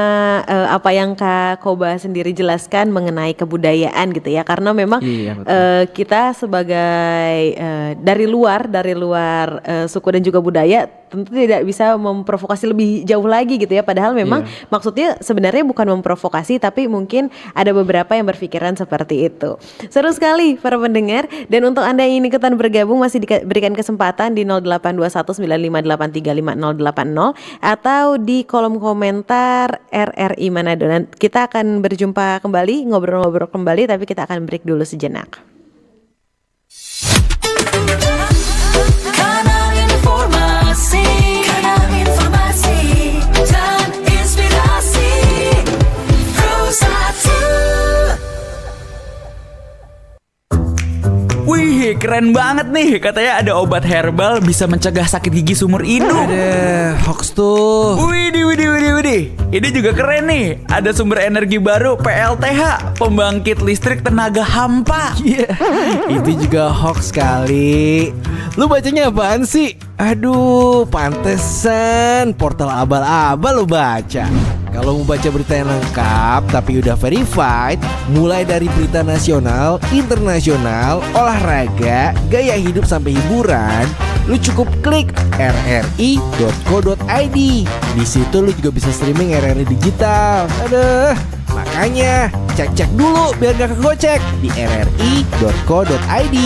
apa yang Kak Koba sendiri jelaskan mengenai kebudayaan gitu ya, karena memang kita sebagai dari luar suku dan juga budaya tentu tidak bisa memprovokasi lebih jauh lagi gitu ya, padahal memang maksudnya sebenarnya bukan memprovokasi, tapi mungkin ada beberapa yang berpikiran seperti itu. Seru sekali para pendengar, dan untuk Anda yang ingin ikutan bergabung masih diberikan kesempatan di 082195835080 atau di kolom komentar RRI Manado. Dan kita akan berjumpa kembali, ngobrol-ngobrol kembali, tapi kita akan break dulu sejenak. Kanal informasi dan inspirasi Pro1. Wih, keren banget nih. Katanya ada obat herbal bisa mencegah sakit gigi seumur hidup. Ada hoax tuh. Widih. Ini juga keren nih. Ada sumber energi baru PLTH, pembangkit listrik tenaga hampa. Itu juga hoax kali. Lu bacanya apaan sih? Aduh, pantesan portal abal-abal lu baca. Kalau mau baca berita yang lengkap tapi udah verified, mulai dari berita nasional, internasional, olahraga, gaya hidup sampai hiburan, lu cukup klik rri.co.id. Di situ lu juga bisa streaming RRI digital. Aduh, makanya cek dulu biar gak kegocek di rri.co.id.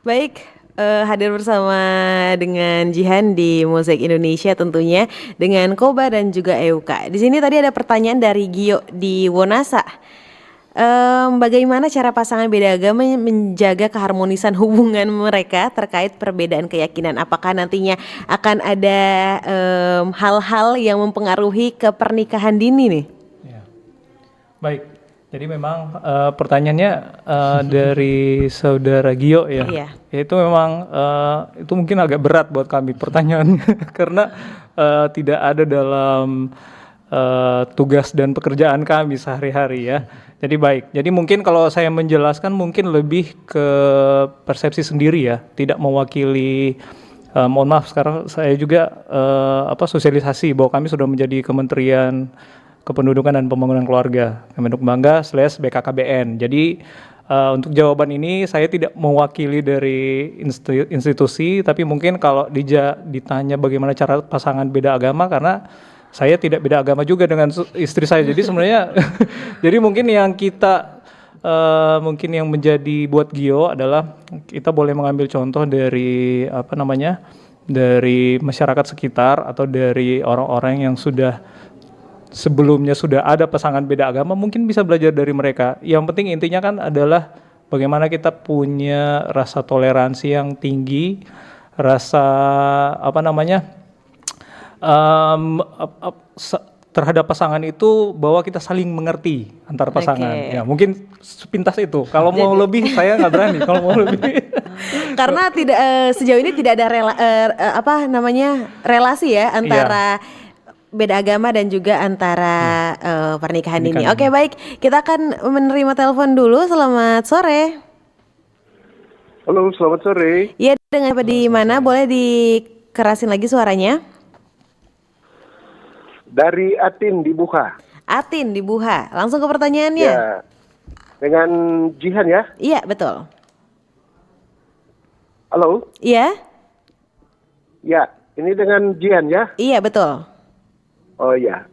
Baik, hadir bersama dengan Jihan di Musik Indonesia tentunya dengan Koba dan juga EUK. Di sini tadi ada pertanyaan dari Gio di Wonasa. Bagaimana cara pasangan beda agama menjaga keharmonisan hubungan mereka terkait perbedaan keyakinan? Apakah nantinya akan ada hal-hal yang mempengaruhi ke pernikahan dini nih? Ya. Baik. Jadi memang pertanyaannya dari saudara Gio ya, itu memang itu mungkin agak berat buat kami pertanyaannya karena tidak ada dalam tugas dan pekerjaan kami sehari-hari ya. Jadi baik, jadi mungkin kalau saya menjelaskan mungkin lebih ke persepsi sendiri ya, tidak mewakili. Mohon maaf sekarang saya juga sosialisasi bahwa kami sudah menjadi Kementerian Kependudukan dan Pembangunan Keluarga, Kemenhub Bangga / BKKBN. Jadi untuk jawaban ini saya tidak mewakili dari institusi, tapi mungkin kalau ditanya bagaimana cara pasangan beda agama, karena saya tidak beda agama juga dengan istri saya. Jadi sebenarnya, jadi mungkin yang kita mungkin yang menjadi buat Gio adalah kita boleh mengambil contoh dari dari masyarakat sekitar atau dari orang-orang yang sudah sebelumnya sudah ada pasangan beda agama, mungkin bisa belajar dari mereka. Yang penting intinya kan adalah bagaimana kita punya rasa toleransi yang tinggi, rasa terhadap pasangan itu bahwa kita saling mengerti antar pasangan. Oke. Ya mungkin sepintas itu. Kalau mau lebih saya nggak berani. Kalau mau lebih. Karena tidak sejauh ini tidak ada relasi ya antara beda agama dan juga antara pernikahan ini. Pernikahan. Oke, baik. Kita akan menerima telepon dulu. Selamat sore. Halo, selamat sore. Ya, dengan apa di mana? Boleh dikerasin lagi suaranya? Dari Atin di Buha. Atin di Buha. Langsung ke pertanyaannya. Ya. Dengan Jihan ya? Iya, betul. Halo? Iya? Ya, ini dengan Jihan ya? Iya, betul. Oh ya.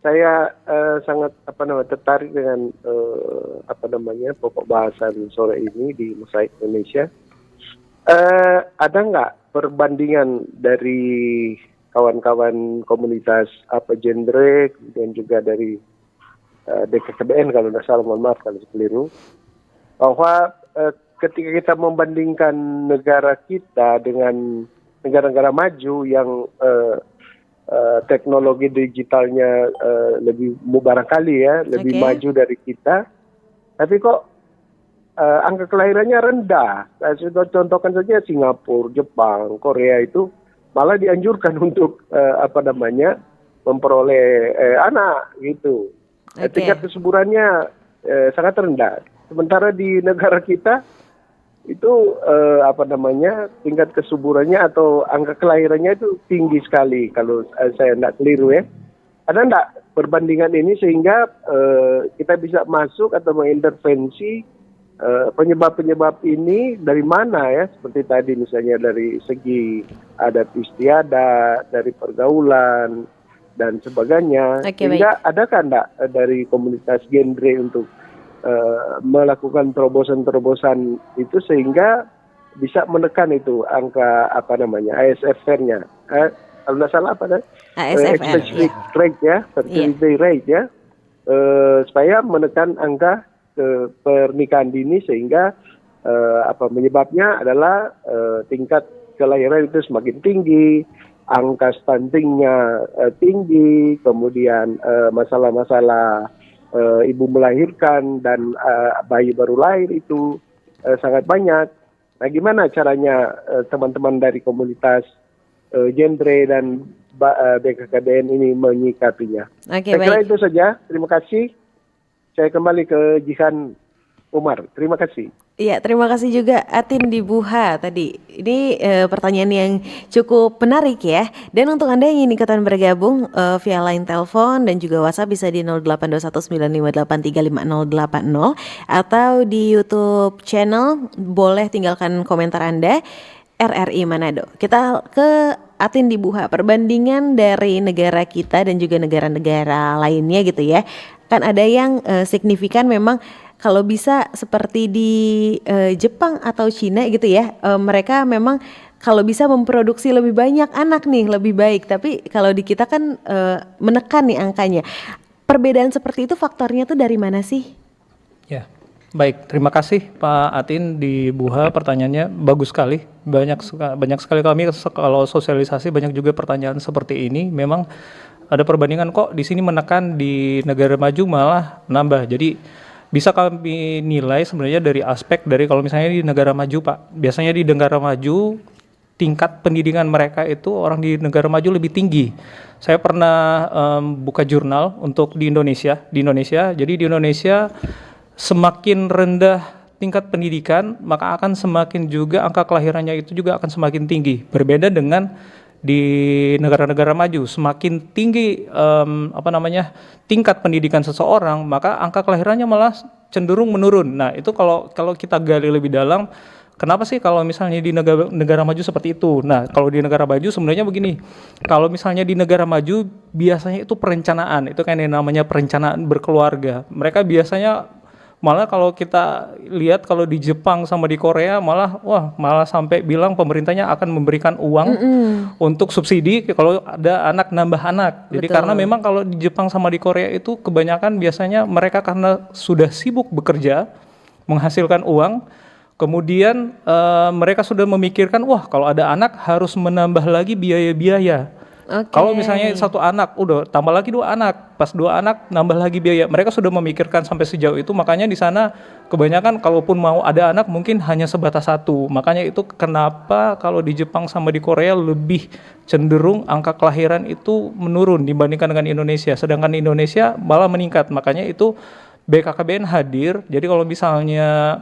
Saya sangat tertarik dengan pokok bahasan sore ini di Mosaik Indonesia. Ada nggak perbandingan dari kawan-kawan komunitas genre dan juga dari DKKBN kalau tidak salah, mohon maaf kalau keliru, bahwa ketika kita membandingkan negara kita dengan negara-negara maju yang teknologi digitalnya lebih barangkali ya lebih maju dari kita, tapi kok angka kelahirannya rendah. Saya contohkan saja Singapura, Jepang, Korea itu malah dianjurkan untuk memperoleh anak gitu. Tingkat kesuburannya sangat rendah. Sementara di negara kita itu tingkat kesuburannya atau angka kelahirannya itu tinggi sekali kalau saya tidak keliru ya. Ada enggak perbandingan ini sehingga kita bisa masuk atau mengintervensi penyebab-penyebab ini dari mana ya, seperti tadi misalnya dari segi adat istiadat, dari pergaulan dan sebagainya. Sehingga adakah enggak dari komunitas genre untuk melakukan terobosan-terobosan itu sehingga bisa menekan itu angka ASFR-nya. Kalau tidak salah specific rate ya, fertility rate ya, supaya menekan angka pernikahan dini sehingga penyebabnya adalah tingkat kelahiran itu semakin tinggi, angka stuntingnya tinggi, kemudian masalah-masalah ibu melahirkan dan bayi baru lahir itu sangat banyak. Nah, gimana caranya teman-teman dari komunitas genre dan BKKBN ini menyikapinya? Saya kira itu saja. Terima kasih. Saya kembali ke Jihan Umar. Terima kasih. Iya, terima kasih juga Atin di Buha tadi. Ini pertanyaan yang cukup menarik ya. Dan untuk Anda yang ingin ikutan bergabung via line telepon dan juga WhatsApp bisa di 082195835080 atau di YouTube channel boleh tinggalkan komentar Anda RRI Manado. Kita ke Atin di Buha, perbandingan dari negara kita dan juga negara-negara lainnya gitu ya. Kan ada yang signifikan memang kalau bisa seperti di Jepang atau Cina gitu ya, mereka memang kalau bisa memproduksi lebih banyak anak nih lebih baik. Tapi kalau di kita kan menekan nih angkanya. Perbedaan seperti itu faktornya tuh dari mana sih? Ya, baik. Terima kasih Pak Atin di Buha, pertanyaannya bagus sekali. Banyak sekali kami kalau sosialisasi banyak juga pertanyaan seperti ini. Memang ada perbandingan kok di sini menekan, di negara maju malah nambah. Jadi bisa kami nilai sebenarnya dari aspek dari kalau misalnya di negara maju Pak. Biasanya di negara maju tingkat pendidikan mereka itu orang di negara maju lebih tinggi. Saya pernah buka jurnal untuk di Indonesia. Jadi di Indonesia semakin rendah tingkat pendidikan maka akan semakin juga angka kelahirannya itu juga akan semakin tinggi. Berbeda dengan di negara-negara maju, semakin tinggi tingkat pendidikan seseorang, maka angka kelahirannya malah cenderung menurun. Nah, itu kalau kita gali lebih dalam, kenapa sih kalau misalnya di negara maju seperti itu? Nah, kalau di negara maju sebenarnya begini. Kalau misalnya di negara maju biasanya itu perencanaan, itu kan yang namanya perencanaan berkeluarga. Mereka biasanya Malah kalau kita lihat kalau di Jepang sama di Korea malah sampai bilang pemerintahnya akan memberikan uang untuk subsidi kalau ada anak nambah anak. Jadi Betul. karena memang kalau di Jepang sama di Korea itu kebanyakan biasanya mereka karena sudah sibuk bekerja menghasilkan uang, kemudian mereka sudah memikirkan kalau ada anak harus menambah lagi biaya-biaya. Oke. Kalau misalnya satu anak, udah tambah lagi 2 anak, pas 2 anak nambah lagi biaya. Mereka sudah memikirkan sampai sejauh itu, makanya di sana kebanyakan kalaupun mau ada anak mungkin hanya sebatas 1. Makanya itu kenapa kalau di Jepang sama di Korea lebih cenderung angka kelahiran itu menurun dibandingkan dengan Indonesia. Sedangkan Indonesia malah meningkat. Makanya itu BKKBN hadir. Jadi kalau misalnya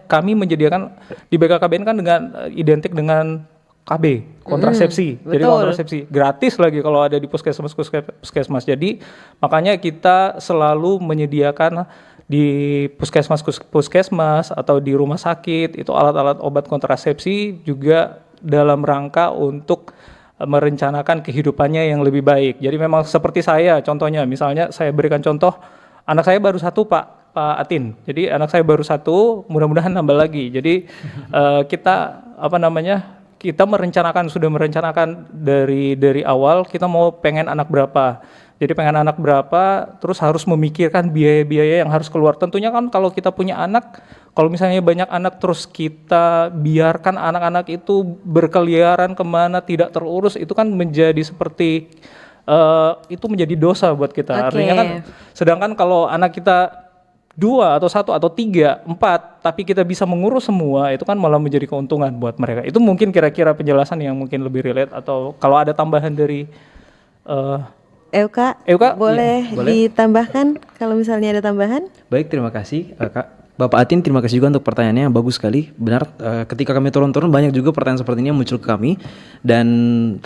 kami menyediakan di BKKBN kan dengan identik dengan KB, kontrasepsi. Jadi betul. kontrasepsi gratis lagi kalau ada di puskesmas. Jadi makanya kita selalu menyediakan di puskesmas atau di rumah sakit itu alat-alat obat kontrasepsi juga dalam rangka untuk merencanakan kehidupannya yang lebih baik. Jadi memang seperti saya, contohnya misalnya saya berikan contoh, anak saya baru 1 Pak Atin. Jadi anak saya baru 1, mudah-mudahan nambah lagi. Jadi kita kita sudah merencanakan dari awal kita mau pengen anak berapa. Jadi pengen anak berapa, terus harus memikirkan biaya-biaya yang harus keluar. Tentunya kan kalau kita punya anak, kalau misalnya banyak anak terus kita biarkan anak-anak itu berkeliaran kemana tidak terurus, itu kan menjadi seperti itu menjadi dosa buat kita. Oke. Artinya kan, sedangkan kalau anak kita 2 atau 1 atau 3, 4, tapi kita bisa mengurus semua, itu kan malah menjadi keuntungan buat mereka. Itu mungkin kira-kira penjelasan yang mungkin lebih relate, atau kalau ada tambahan dari Euka, boleh ditambahkan kalau misalnya ada tambahan? Baik, terima kasih Kak. Bapak Atin, terima kasih juga untuk pertanyaannya yang bagus sekali. Benar, ketika kami turun-turun banyak juga pertanyaan seperti ini yang muncul ke kami. Dan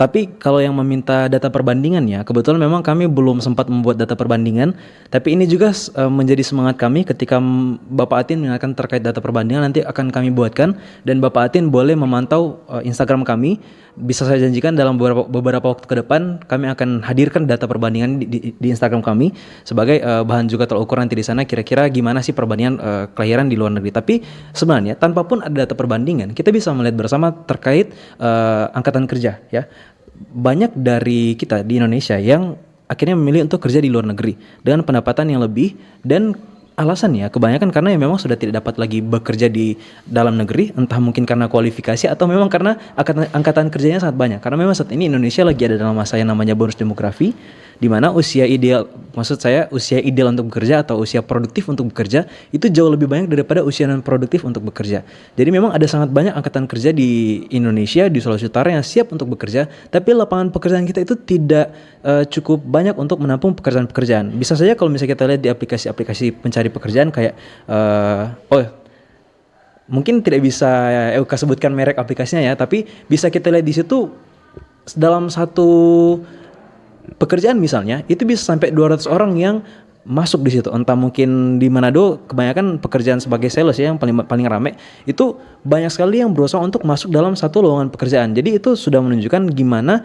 tapi kalau yang meminta data perbandingannya, kebetulan memang kami belum sempat membuat data perbandingan. Tapi ini juga menjadi semangat kami ketika Bapak Atin mengingatkan terkait data perbandingan, nanti akan kami buatkan. Dan Bapak Atin boleh memantau Instagram kami. Bisa saya janjikan dalam beberapa waktu ke depan kami akan hadirkan data perbandingan di Instagram kami sebagai bahan juga tolak ukur nanti di sana kira-kira gimana sih perbandingan kelahiran di luar negeri. Tapi sebenarnya tanpa pun ada data perbandingan kita bisa melihat bersama terkait angkatan kerja ya. Banyak dari kita di Indonesia yang akhirnya memilih untuk kerja di luar negeri dengan pendapatan yang lebih, dan alasannya kebanyakan karena memang sudah tidak dapat lagi bekerja di dalam negeri, entah mungkin karena kualifikasi atau memang karena angkatan kerjanya sangat banyak. Karena memang saat ini Indonesia lagi ada dalam masa yang namanya bonus demografi, di mana usia ideal untuk bekerja atau usia produktif untuk bekerja itu jauh lebih banyak daripada usia non produktif untuk bekerja. Jadi memang ada sangat banyak angkatan kerja di Indonesia, di Sulawesi Utara yang siap untuk bekerja, tapi lapangan pekerjaan kita itu tidak cukup banyak untuk menampung pekerjaan-pekerjaan. Bisa saja kalau misalnya kita lihat di aplikasi-aplikasi pencari pekerjaan kayak mungkin tidak bisa Euka sebutkan merek aplikasinya ya, tapi bisa kita lihat di situ dalam satu pekerjaan misalnya itu bisa sampai 200 orang yang masuk di situ. Entah mungkin di Manado kebanyakan pekerjaan sebagai sales ya yang paling rame itu banyak sekali yang berusaha untuk masuk dalam satu lowongan pekerjaan. Jadi itu sudah menunjukkan gimana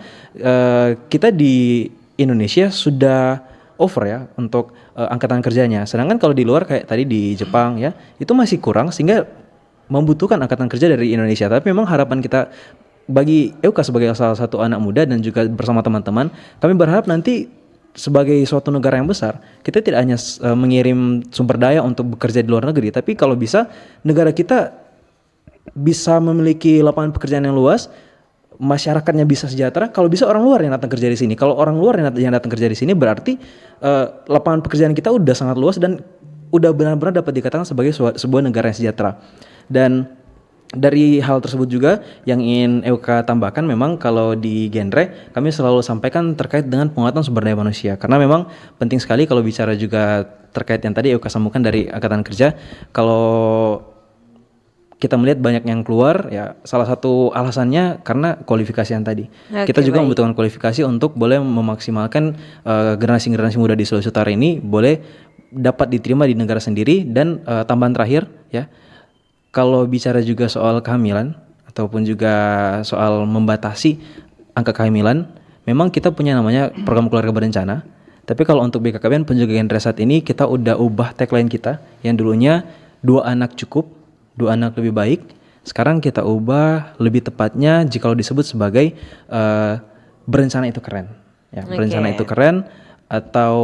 kita di Indonesia sudah over ya untuk angkatan kerjanya. Sedangkan kalau di luar kayak tadi di Jepang ya itu masih kurang sehingga membutuhkan angkatan kerja dari Indonesia. Tapi memang harapan kita bagi Euka sebagai salah satu anak muda dan juga bersama teman-teman, kami berharap nanti sebagai suatu negara yang besar, kita tidak hanya mengirim sumber daya untuk bekerja di luar negeri, tapi kalau bisa negara kita bisa memiliki lapangan pekerjaan yang luas, masyarakatnya bisa sejahtera. Kalau bisa orang luar yang datang kerja di sini. Kalau orang luar yang datang kerja di sini berarti lapangan pekerjaan kita udah sangat luas dan udah benar-benar dapat dikatakan sebagai sebuah negara yang sejahtera. Dan dari hal tersebut juga yang ingin Euka tambahkan, memang kalau di genre kami selalu sampaikan terkait dengan penguatan sumber daya manusia, karena memang penting sekali kalau bicara juga terkait yang tadi Euka sambungkan dari angkatan kerja. Kalau kita melihat banyak yang keluar ya, salah satu alasannya karena kualifikasi yang tadi. Kita juga membutuhkan kualifikasi untuk boleh memaksimalkan generasi-generasi muda di Sulawesi Utara ini boleh dapat diterima di negara sendiri. Dan tambahan terakhir ya, kalau bicara juga soal kehamilan ataupun juga soal membatasi angka kehamilan, memang kita punya namanya program keluarga berencana, Tapi kalau untuk BKKBN Penjaga Genre saat ini kita udah ubah tagline kita yang dulunya 2 anak cukup, 2 anak lebih baik. Sekarang kita ubah lebih tepatnya jikalau disebut sebagai berencana itu keren. Ya, berencana itu keren atau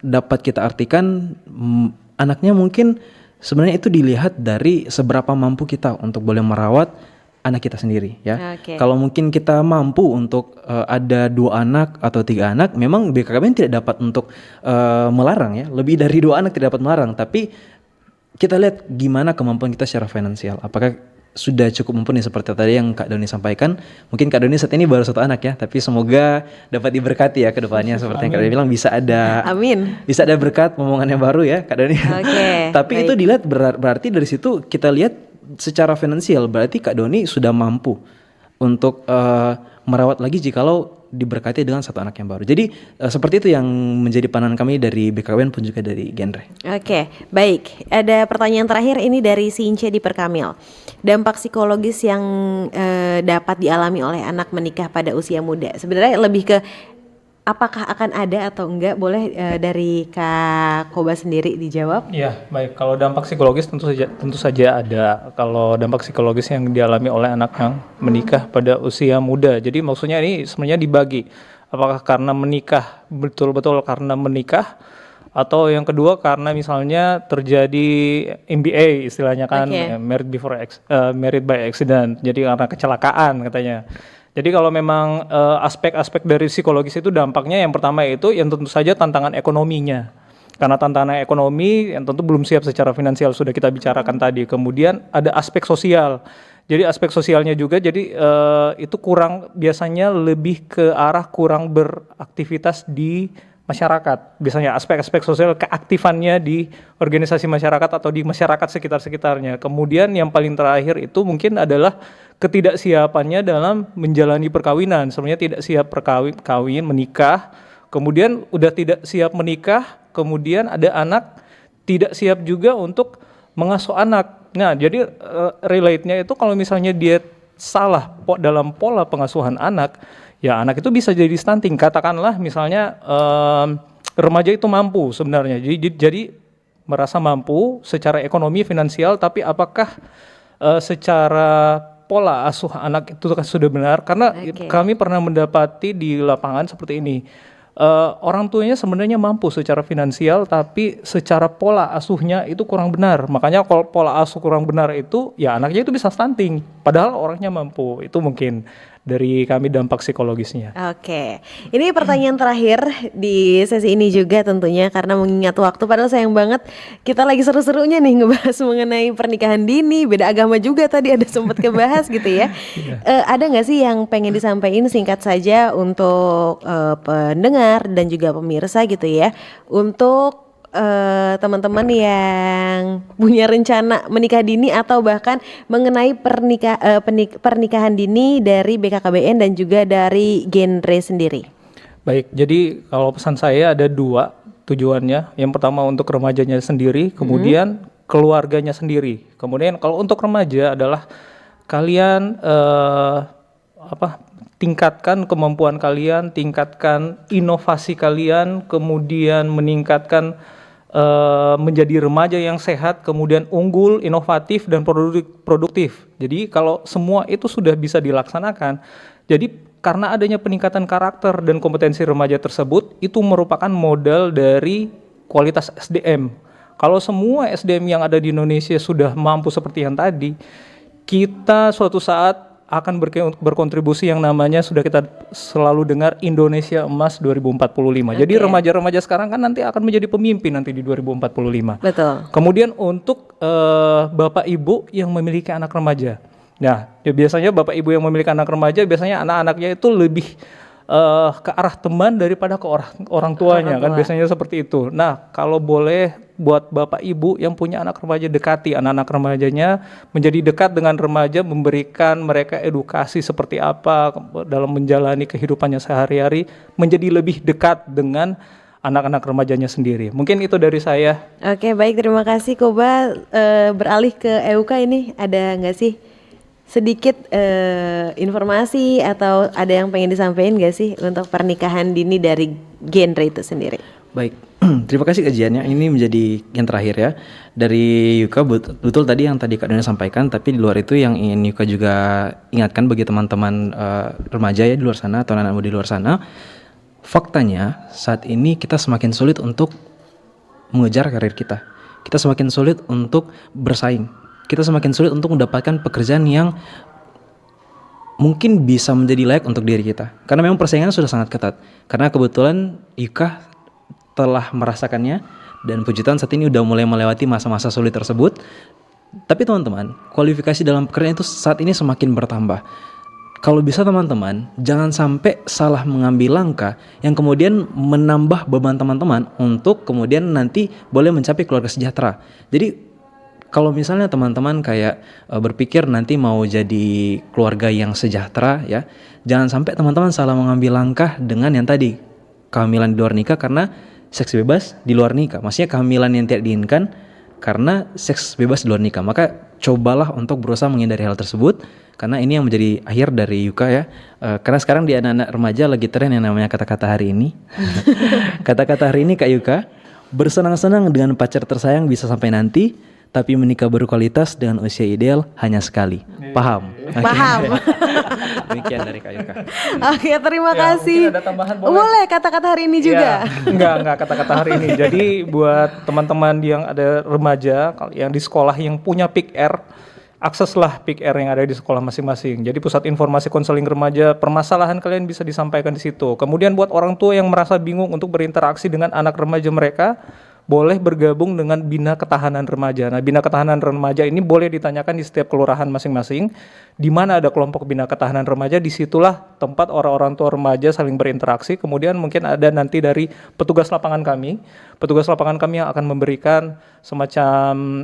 dapat kita artikan anaknya mungkin sebenarnya itu dilihat dari seberapa mampu kita untuk boleh merawat anak kita sendiri ya. Kalau mungkin kita mampu untuk ada 2 anak atau 3 anak, memang BKKBN tidak dapat untuk melarang ya. Lebih dari 2 anak tidak dapat melarang, tapi kita lihat gimana kemampuan kita secara finansial. Apakah sudah cukup mumpuni seperti tadi yang Kak Doni sampaikan. Mungkin Kak Doni saat ini baru 1 anak ya, tapi semoga dapat diberkati ya ke depannya seperti yang Kak Doni bilang bisa ada bisa ada berkat omongan yang baru ya Kak Doni. Tapi itu dilihat berarti dari situ kita lihat secara finansial berarti Kak Doni sudah mampu untuk merawat lagi jikalau diberkati dengan 1 anak yang baru. Jadi seperti itu yang menjadi pandangan kami dari BKKBN pun juga dari Genre. Oke, baik. Ada pertanyaan terakhir ini dari Since di Perkamil. Dampak psikologis yang dapat dialami oleh anak menikah pada usia muda. Sebenarnya lebih ke apakah akan ada atau enggak? Boleh dari Kak Koba sendiri dijawab? Ya, baik. Kalau dampak psikologis tentu saja ada. Kalau dampak psikologis yang dialami oleh anak yang menikah pada usia muda. Jadi maksudnya ini sebenarnya dibagi. Apakah karena menikah betul-betul karena menikah, atau yang kedua karena misalnya terjadi MBA istilahnya kan, married by accident. Jadi karena kecelakaan katanya. Jadi kalau memang aspek-aspek dari psikologis itu dampaknya yang pertama itu yang tentu saja tantangan ekonominya. Karena tantangan ekonomi yang tentu belum siap secara finansial sudah kita bicarakan tadi. Kemudian ada aspek sosial. Jadi aspek sosialnya juga jadi itu kurang, biasanya lebih ke arah kurang beraktivitas di masyarakat. Biasanya aspek-aspek sosial keaktifannya di organisasi masyarakat atau di masyarakat sekitar-sekitarnya. Kemudian yang paling terakhir itu mungkin adalah ketidaksiapannya dalam menjalani perkawinan. Sebenarnya tidak siap kawin, menikah, kemudian udah tidak siap menikah, kemudian ada anak, tidak siap juga untuk mengasuh anak. Nah, jadi relate-nya itu kalau misalnya dia salah dalam pola pengasuhan anak, ya anak itu bisa jadi stunting. Katakanlah misalnya remaja itu mampu sebenarnya, jadi merasa mampu secara ekonomi finansial, tapi apakah secara pola asuh anak itu sudah benar? Karena kami pernah mendapati di lapangan seperti ini. Orang tuanya sebenarnya mampu secara finansial, tapi secara pola asuhnya itu kurang benar. Makanya kalau pola asuh kurang benar itu, ya anaknya itu bisa stunting. Padahal orangnya mampu. Itu mungkin dari kami dampak psikologisnya. Oke, ini pertanyaan terakhir di sesi ini juga tentunya karena mengingat waktu. Padahal sayang banget kita lagi seru-serunya nih ngebahas mengenai pernikahan dini, beda agama juga tadi ada sempat kebahas gitu ya. Ada nggak sih yang pengen disampaikan singkat saja untuk pendengar dan juga pemirsa gitu ya, untuk teman-teman yang punya rencana menikah dini atau bahkan mengenai pernikahan dini dari BKKBN dan juga dari Genre sendiri. Baik, jadi kalau pesan saya ada 2 tujuannya. Yang pertama untuk remajanya sendiri, kemudian keluarganya sendiri. Kemudian kalau untuk remaja adalah kalian tingkatkan kemampuan kalian, tingkatkan inovasi kalian, kemudian meningkatkan menjadi remaja yang sehat, kemudian unggul, inovatif, dan produktif. Jadi kalau semua itu sudah bisa dilaksanakan, jadi karena adanya peningkatan karakter dan kompetensi remaja tersebut, itu merupakan modal dari kualitas SDM. Kalau semua SDM yang ada di Indonesia sudah mampu seperti yang tadi, kita suatu saat akan berkontribusi yang namanya sudah kita selalu dengar Indonesia Emas 2045. Jadi remaja-remaja sekarang kan nanti akan menjadi pemimpin nanti di 2045. Betul. Kemudian untuk bapak ibu yang memiliki anak remaja. Nah, ya biasanya bapak ibu yang memiliki anak remaja biasanya anak-anaknya itu lebih ke arah teman daripada ke orang tuanya kan, biasanya seperti itu. Nah, kalau boleh buat bapak ibu yang punya anak remaja, dekati anak-anak remajanya, menjadi dekat dengan remaja, memberikan mereka edukasi seperti apa dalam menjalani kehidupannya sehari-hari, menjadi lebih dekat dengan anak-anak remajanya sendiri. Mungkin itu dari saya. Oke, baik, terima kasih Koba. Beralih ke EUK ini ada nggak sih sedikit informasi atau ada yang pengen disampaikan gak sih untuk pernikahan dini dari genre itu sendiri? Baik, terima kasih kajiannya. Ini menjadi yang terakhir ya dari Yuka. Betul tadi yang tadi Kak Dona sampaikan, tapi di luar itu yang ingin Yuka juga ingatkan bagi teman-teman remaja ya di luar sana atau anak-anak muda di luar sana. Faktanya saat ini kita semakin sulit untuk mengejar karir kita. Kita semakin sulit untuk bersaing. Kita semakin sulit untuk mendapatkan pekerjaan yang mungkin bisa menjadi layak untuk diri kita. Karena memang persaingan sudah sangat ketat. Karena kebetulan Yuka telah merasakannya dan puji Tuhan saat ini udah mulai melewati masa-masa sulit tersebut. Tapi teman-teman, kualifikasi dalam pekerjaan itu saat ini semakin bertambah. Kalau bisa teman-teman, jangan sampai salah mengambil langkah yang kemudian menambah beban teman-teman untuk kemudian nanti boleh mencapai keluarga sejahtera. Jadi kalau misalnya teman-teman kayak berpikir nanti mau jadi keluarga yang sejahtera ya, jangan sampai teman-teman salah mengambil langkah dengan yang tadi kehamilan di luar nikah karena seks bebas di luar nikah. Maksudnya kehamilan yang tidak diinginkan karena seks bebas di luar nikah. Maka cobalah untuk berusaha menghindari hal tersebut karena ini yang menjadi akhir dari Yuka ya. Karena sekarang di anak-anak remaja lagi tren yang namanya kata-kata hari ini. Kata-kata hari ini Kak Yuka, bersenang-senang dengan pacar tersayang bisa sampai nanti, tapi menikah berkualitas dengan usia ideal hanya sekali. Paham? Paham. Demikian dari Kak Yuka. Oke, terima Ya, kasih. mungkin ada tambahan boleh? Boleh kata-kata hari ini juga. Ya, enggak kata-kata hari ini. Jadi buat teman-teman yang ada remaja yang di sekolah yang punya Pick R, akseslah Pick R yang ada di sekolah masing-masing. Jadi pusat informasi konseling remaja, permasalahan kalian bisa disampaikan di situ. Kemudian buat orang tua yang merasa bingung untuk berinteraksi dengan anak remaja mereka, boleh bergabung dengan Bina Ketahanan Remaja. Nah, Bina Ketahanan Remaja ini boleh ditanyakan di setiap kelurahan masing-masing. Di mana ada kelompok Bina Ketahanan Remaja, disitulah tempat orang-orang tua remaja saling berinteraksi. Kemudian mungkin ada nanti dari petugas lapangan kami yang akan memberikan semacam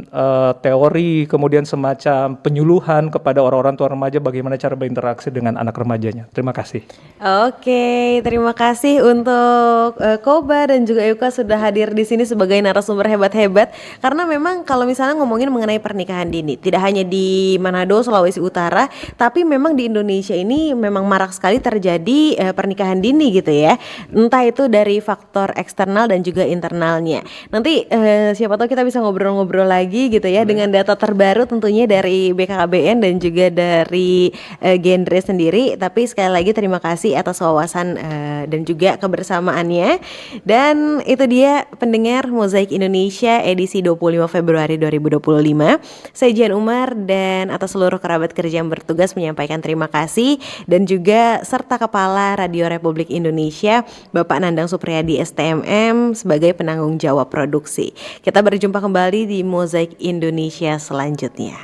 teori, kemudian semacam penyuluhan kepada orang-orang tua remaja bagaimana cara berinteraksi dengan anak remajanya. Terima kasih. Oke, terima kasih untuk Koba dan juga Yuka sudah hadir di sini sebagai narasumber hebat-hebat. Karena memang kalau misalnya ngomongin mengenai pernikahan dini, tidak hanya di Manado, Sulawesi Utara, tapi memang di Indonesia ini memang marak sekali terjadi pernikahan dini gitu ya. Entah itu dari faktor eksternal dan juga internalnya. Nanti siapa tahu kita bisa ngobrol-ngobrol lagi gitu ya dengan data terbaru tentunya dari BKKBN dan juga dari genre sendiri. Tapi sekali lagi terima kasih atas wawasan dan juga kebersamaannya. Dan itu dia pendengar Mozaik Indonesia edisi 25 Februari 2025. Saya Jian Umar dan atas seluruh kerabat kerja yang bertugas menyampaikan terima kasih dan juga serta Kepala Radio Republik Indonesia Bapak Nandang Supriyadi STMM sebagai penanggung jawab produksi. Kita berjumpa kembali di Mozaik Indonesia selanjutnya.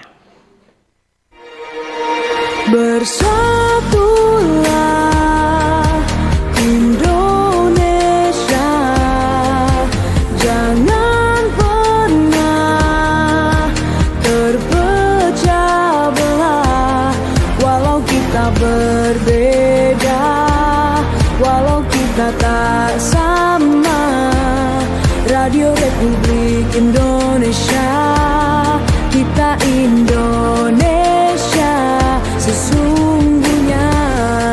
Bersatulah Indonesia, jangan pernah terpecah belah. Walau kita berbeda, walau kita tak sama, Radio Republik Indonesia, kita Indonesia.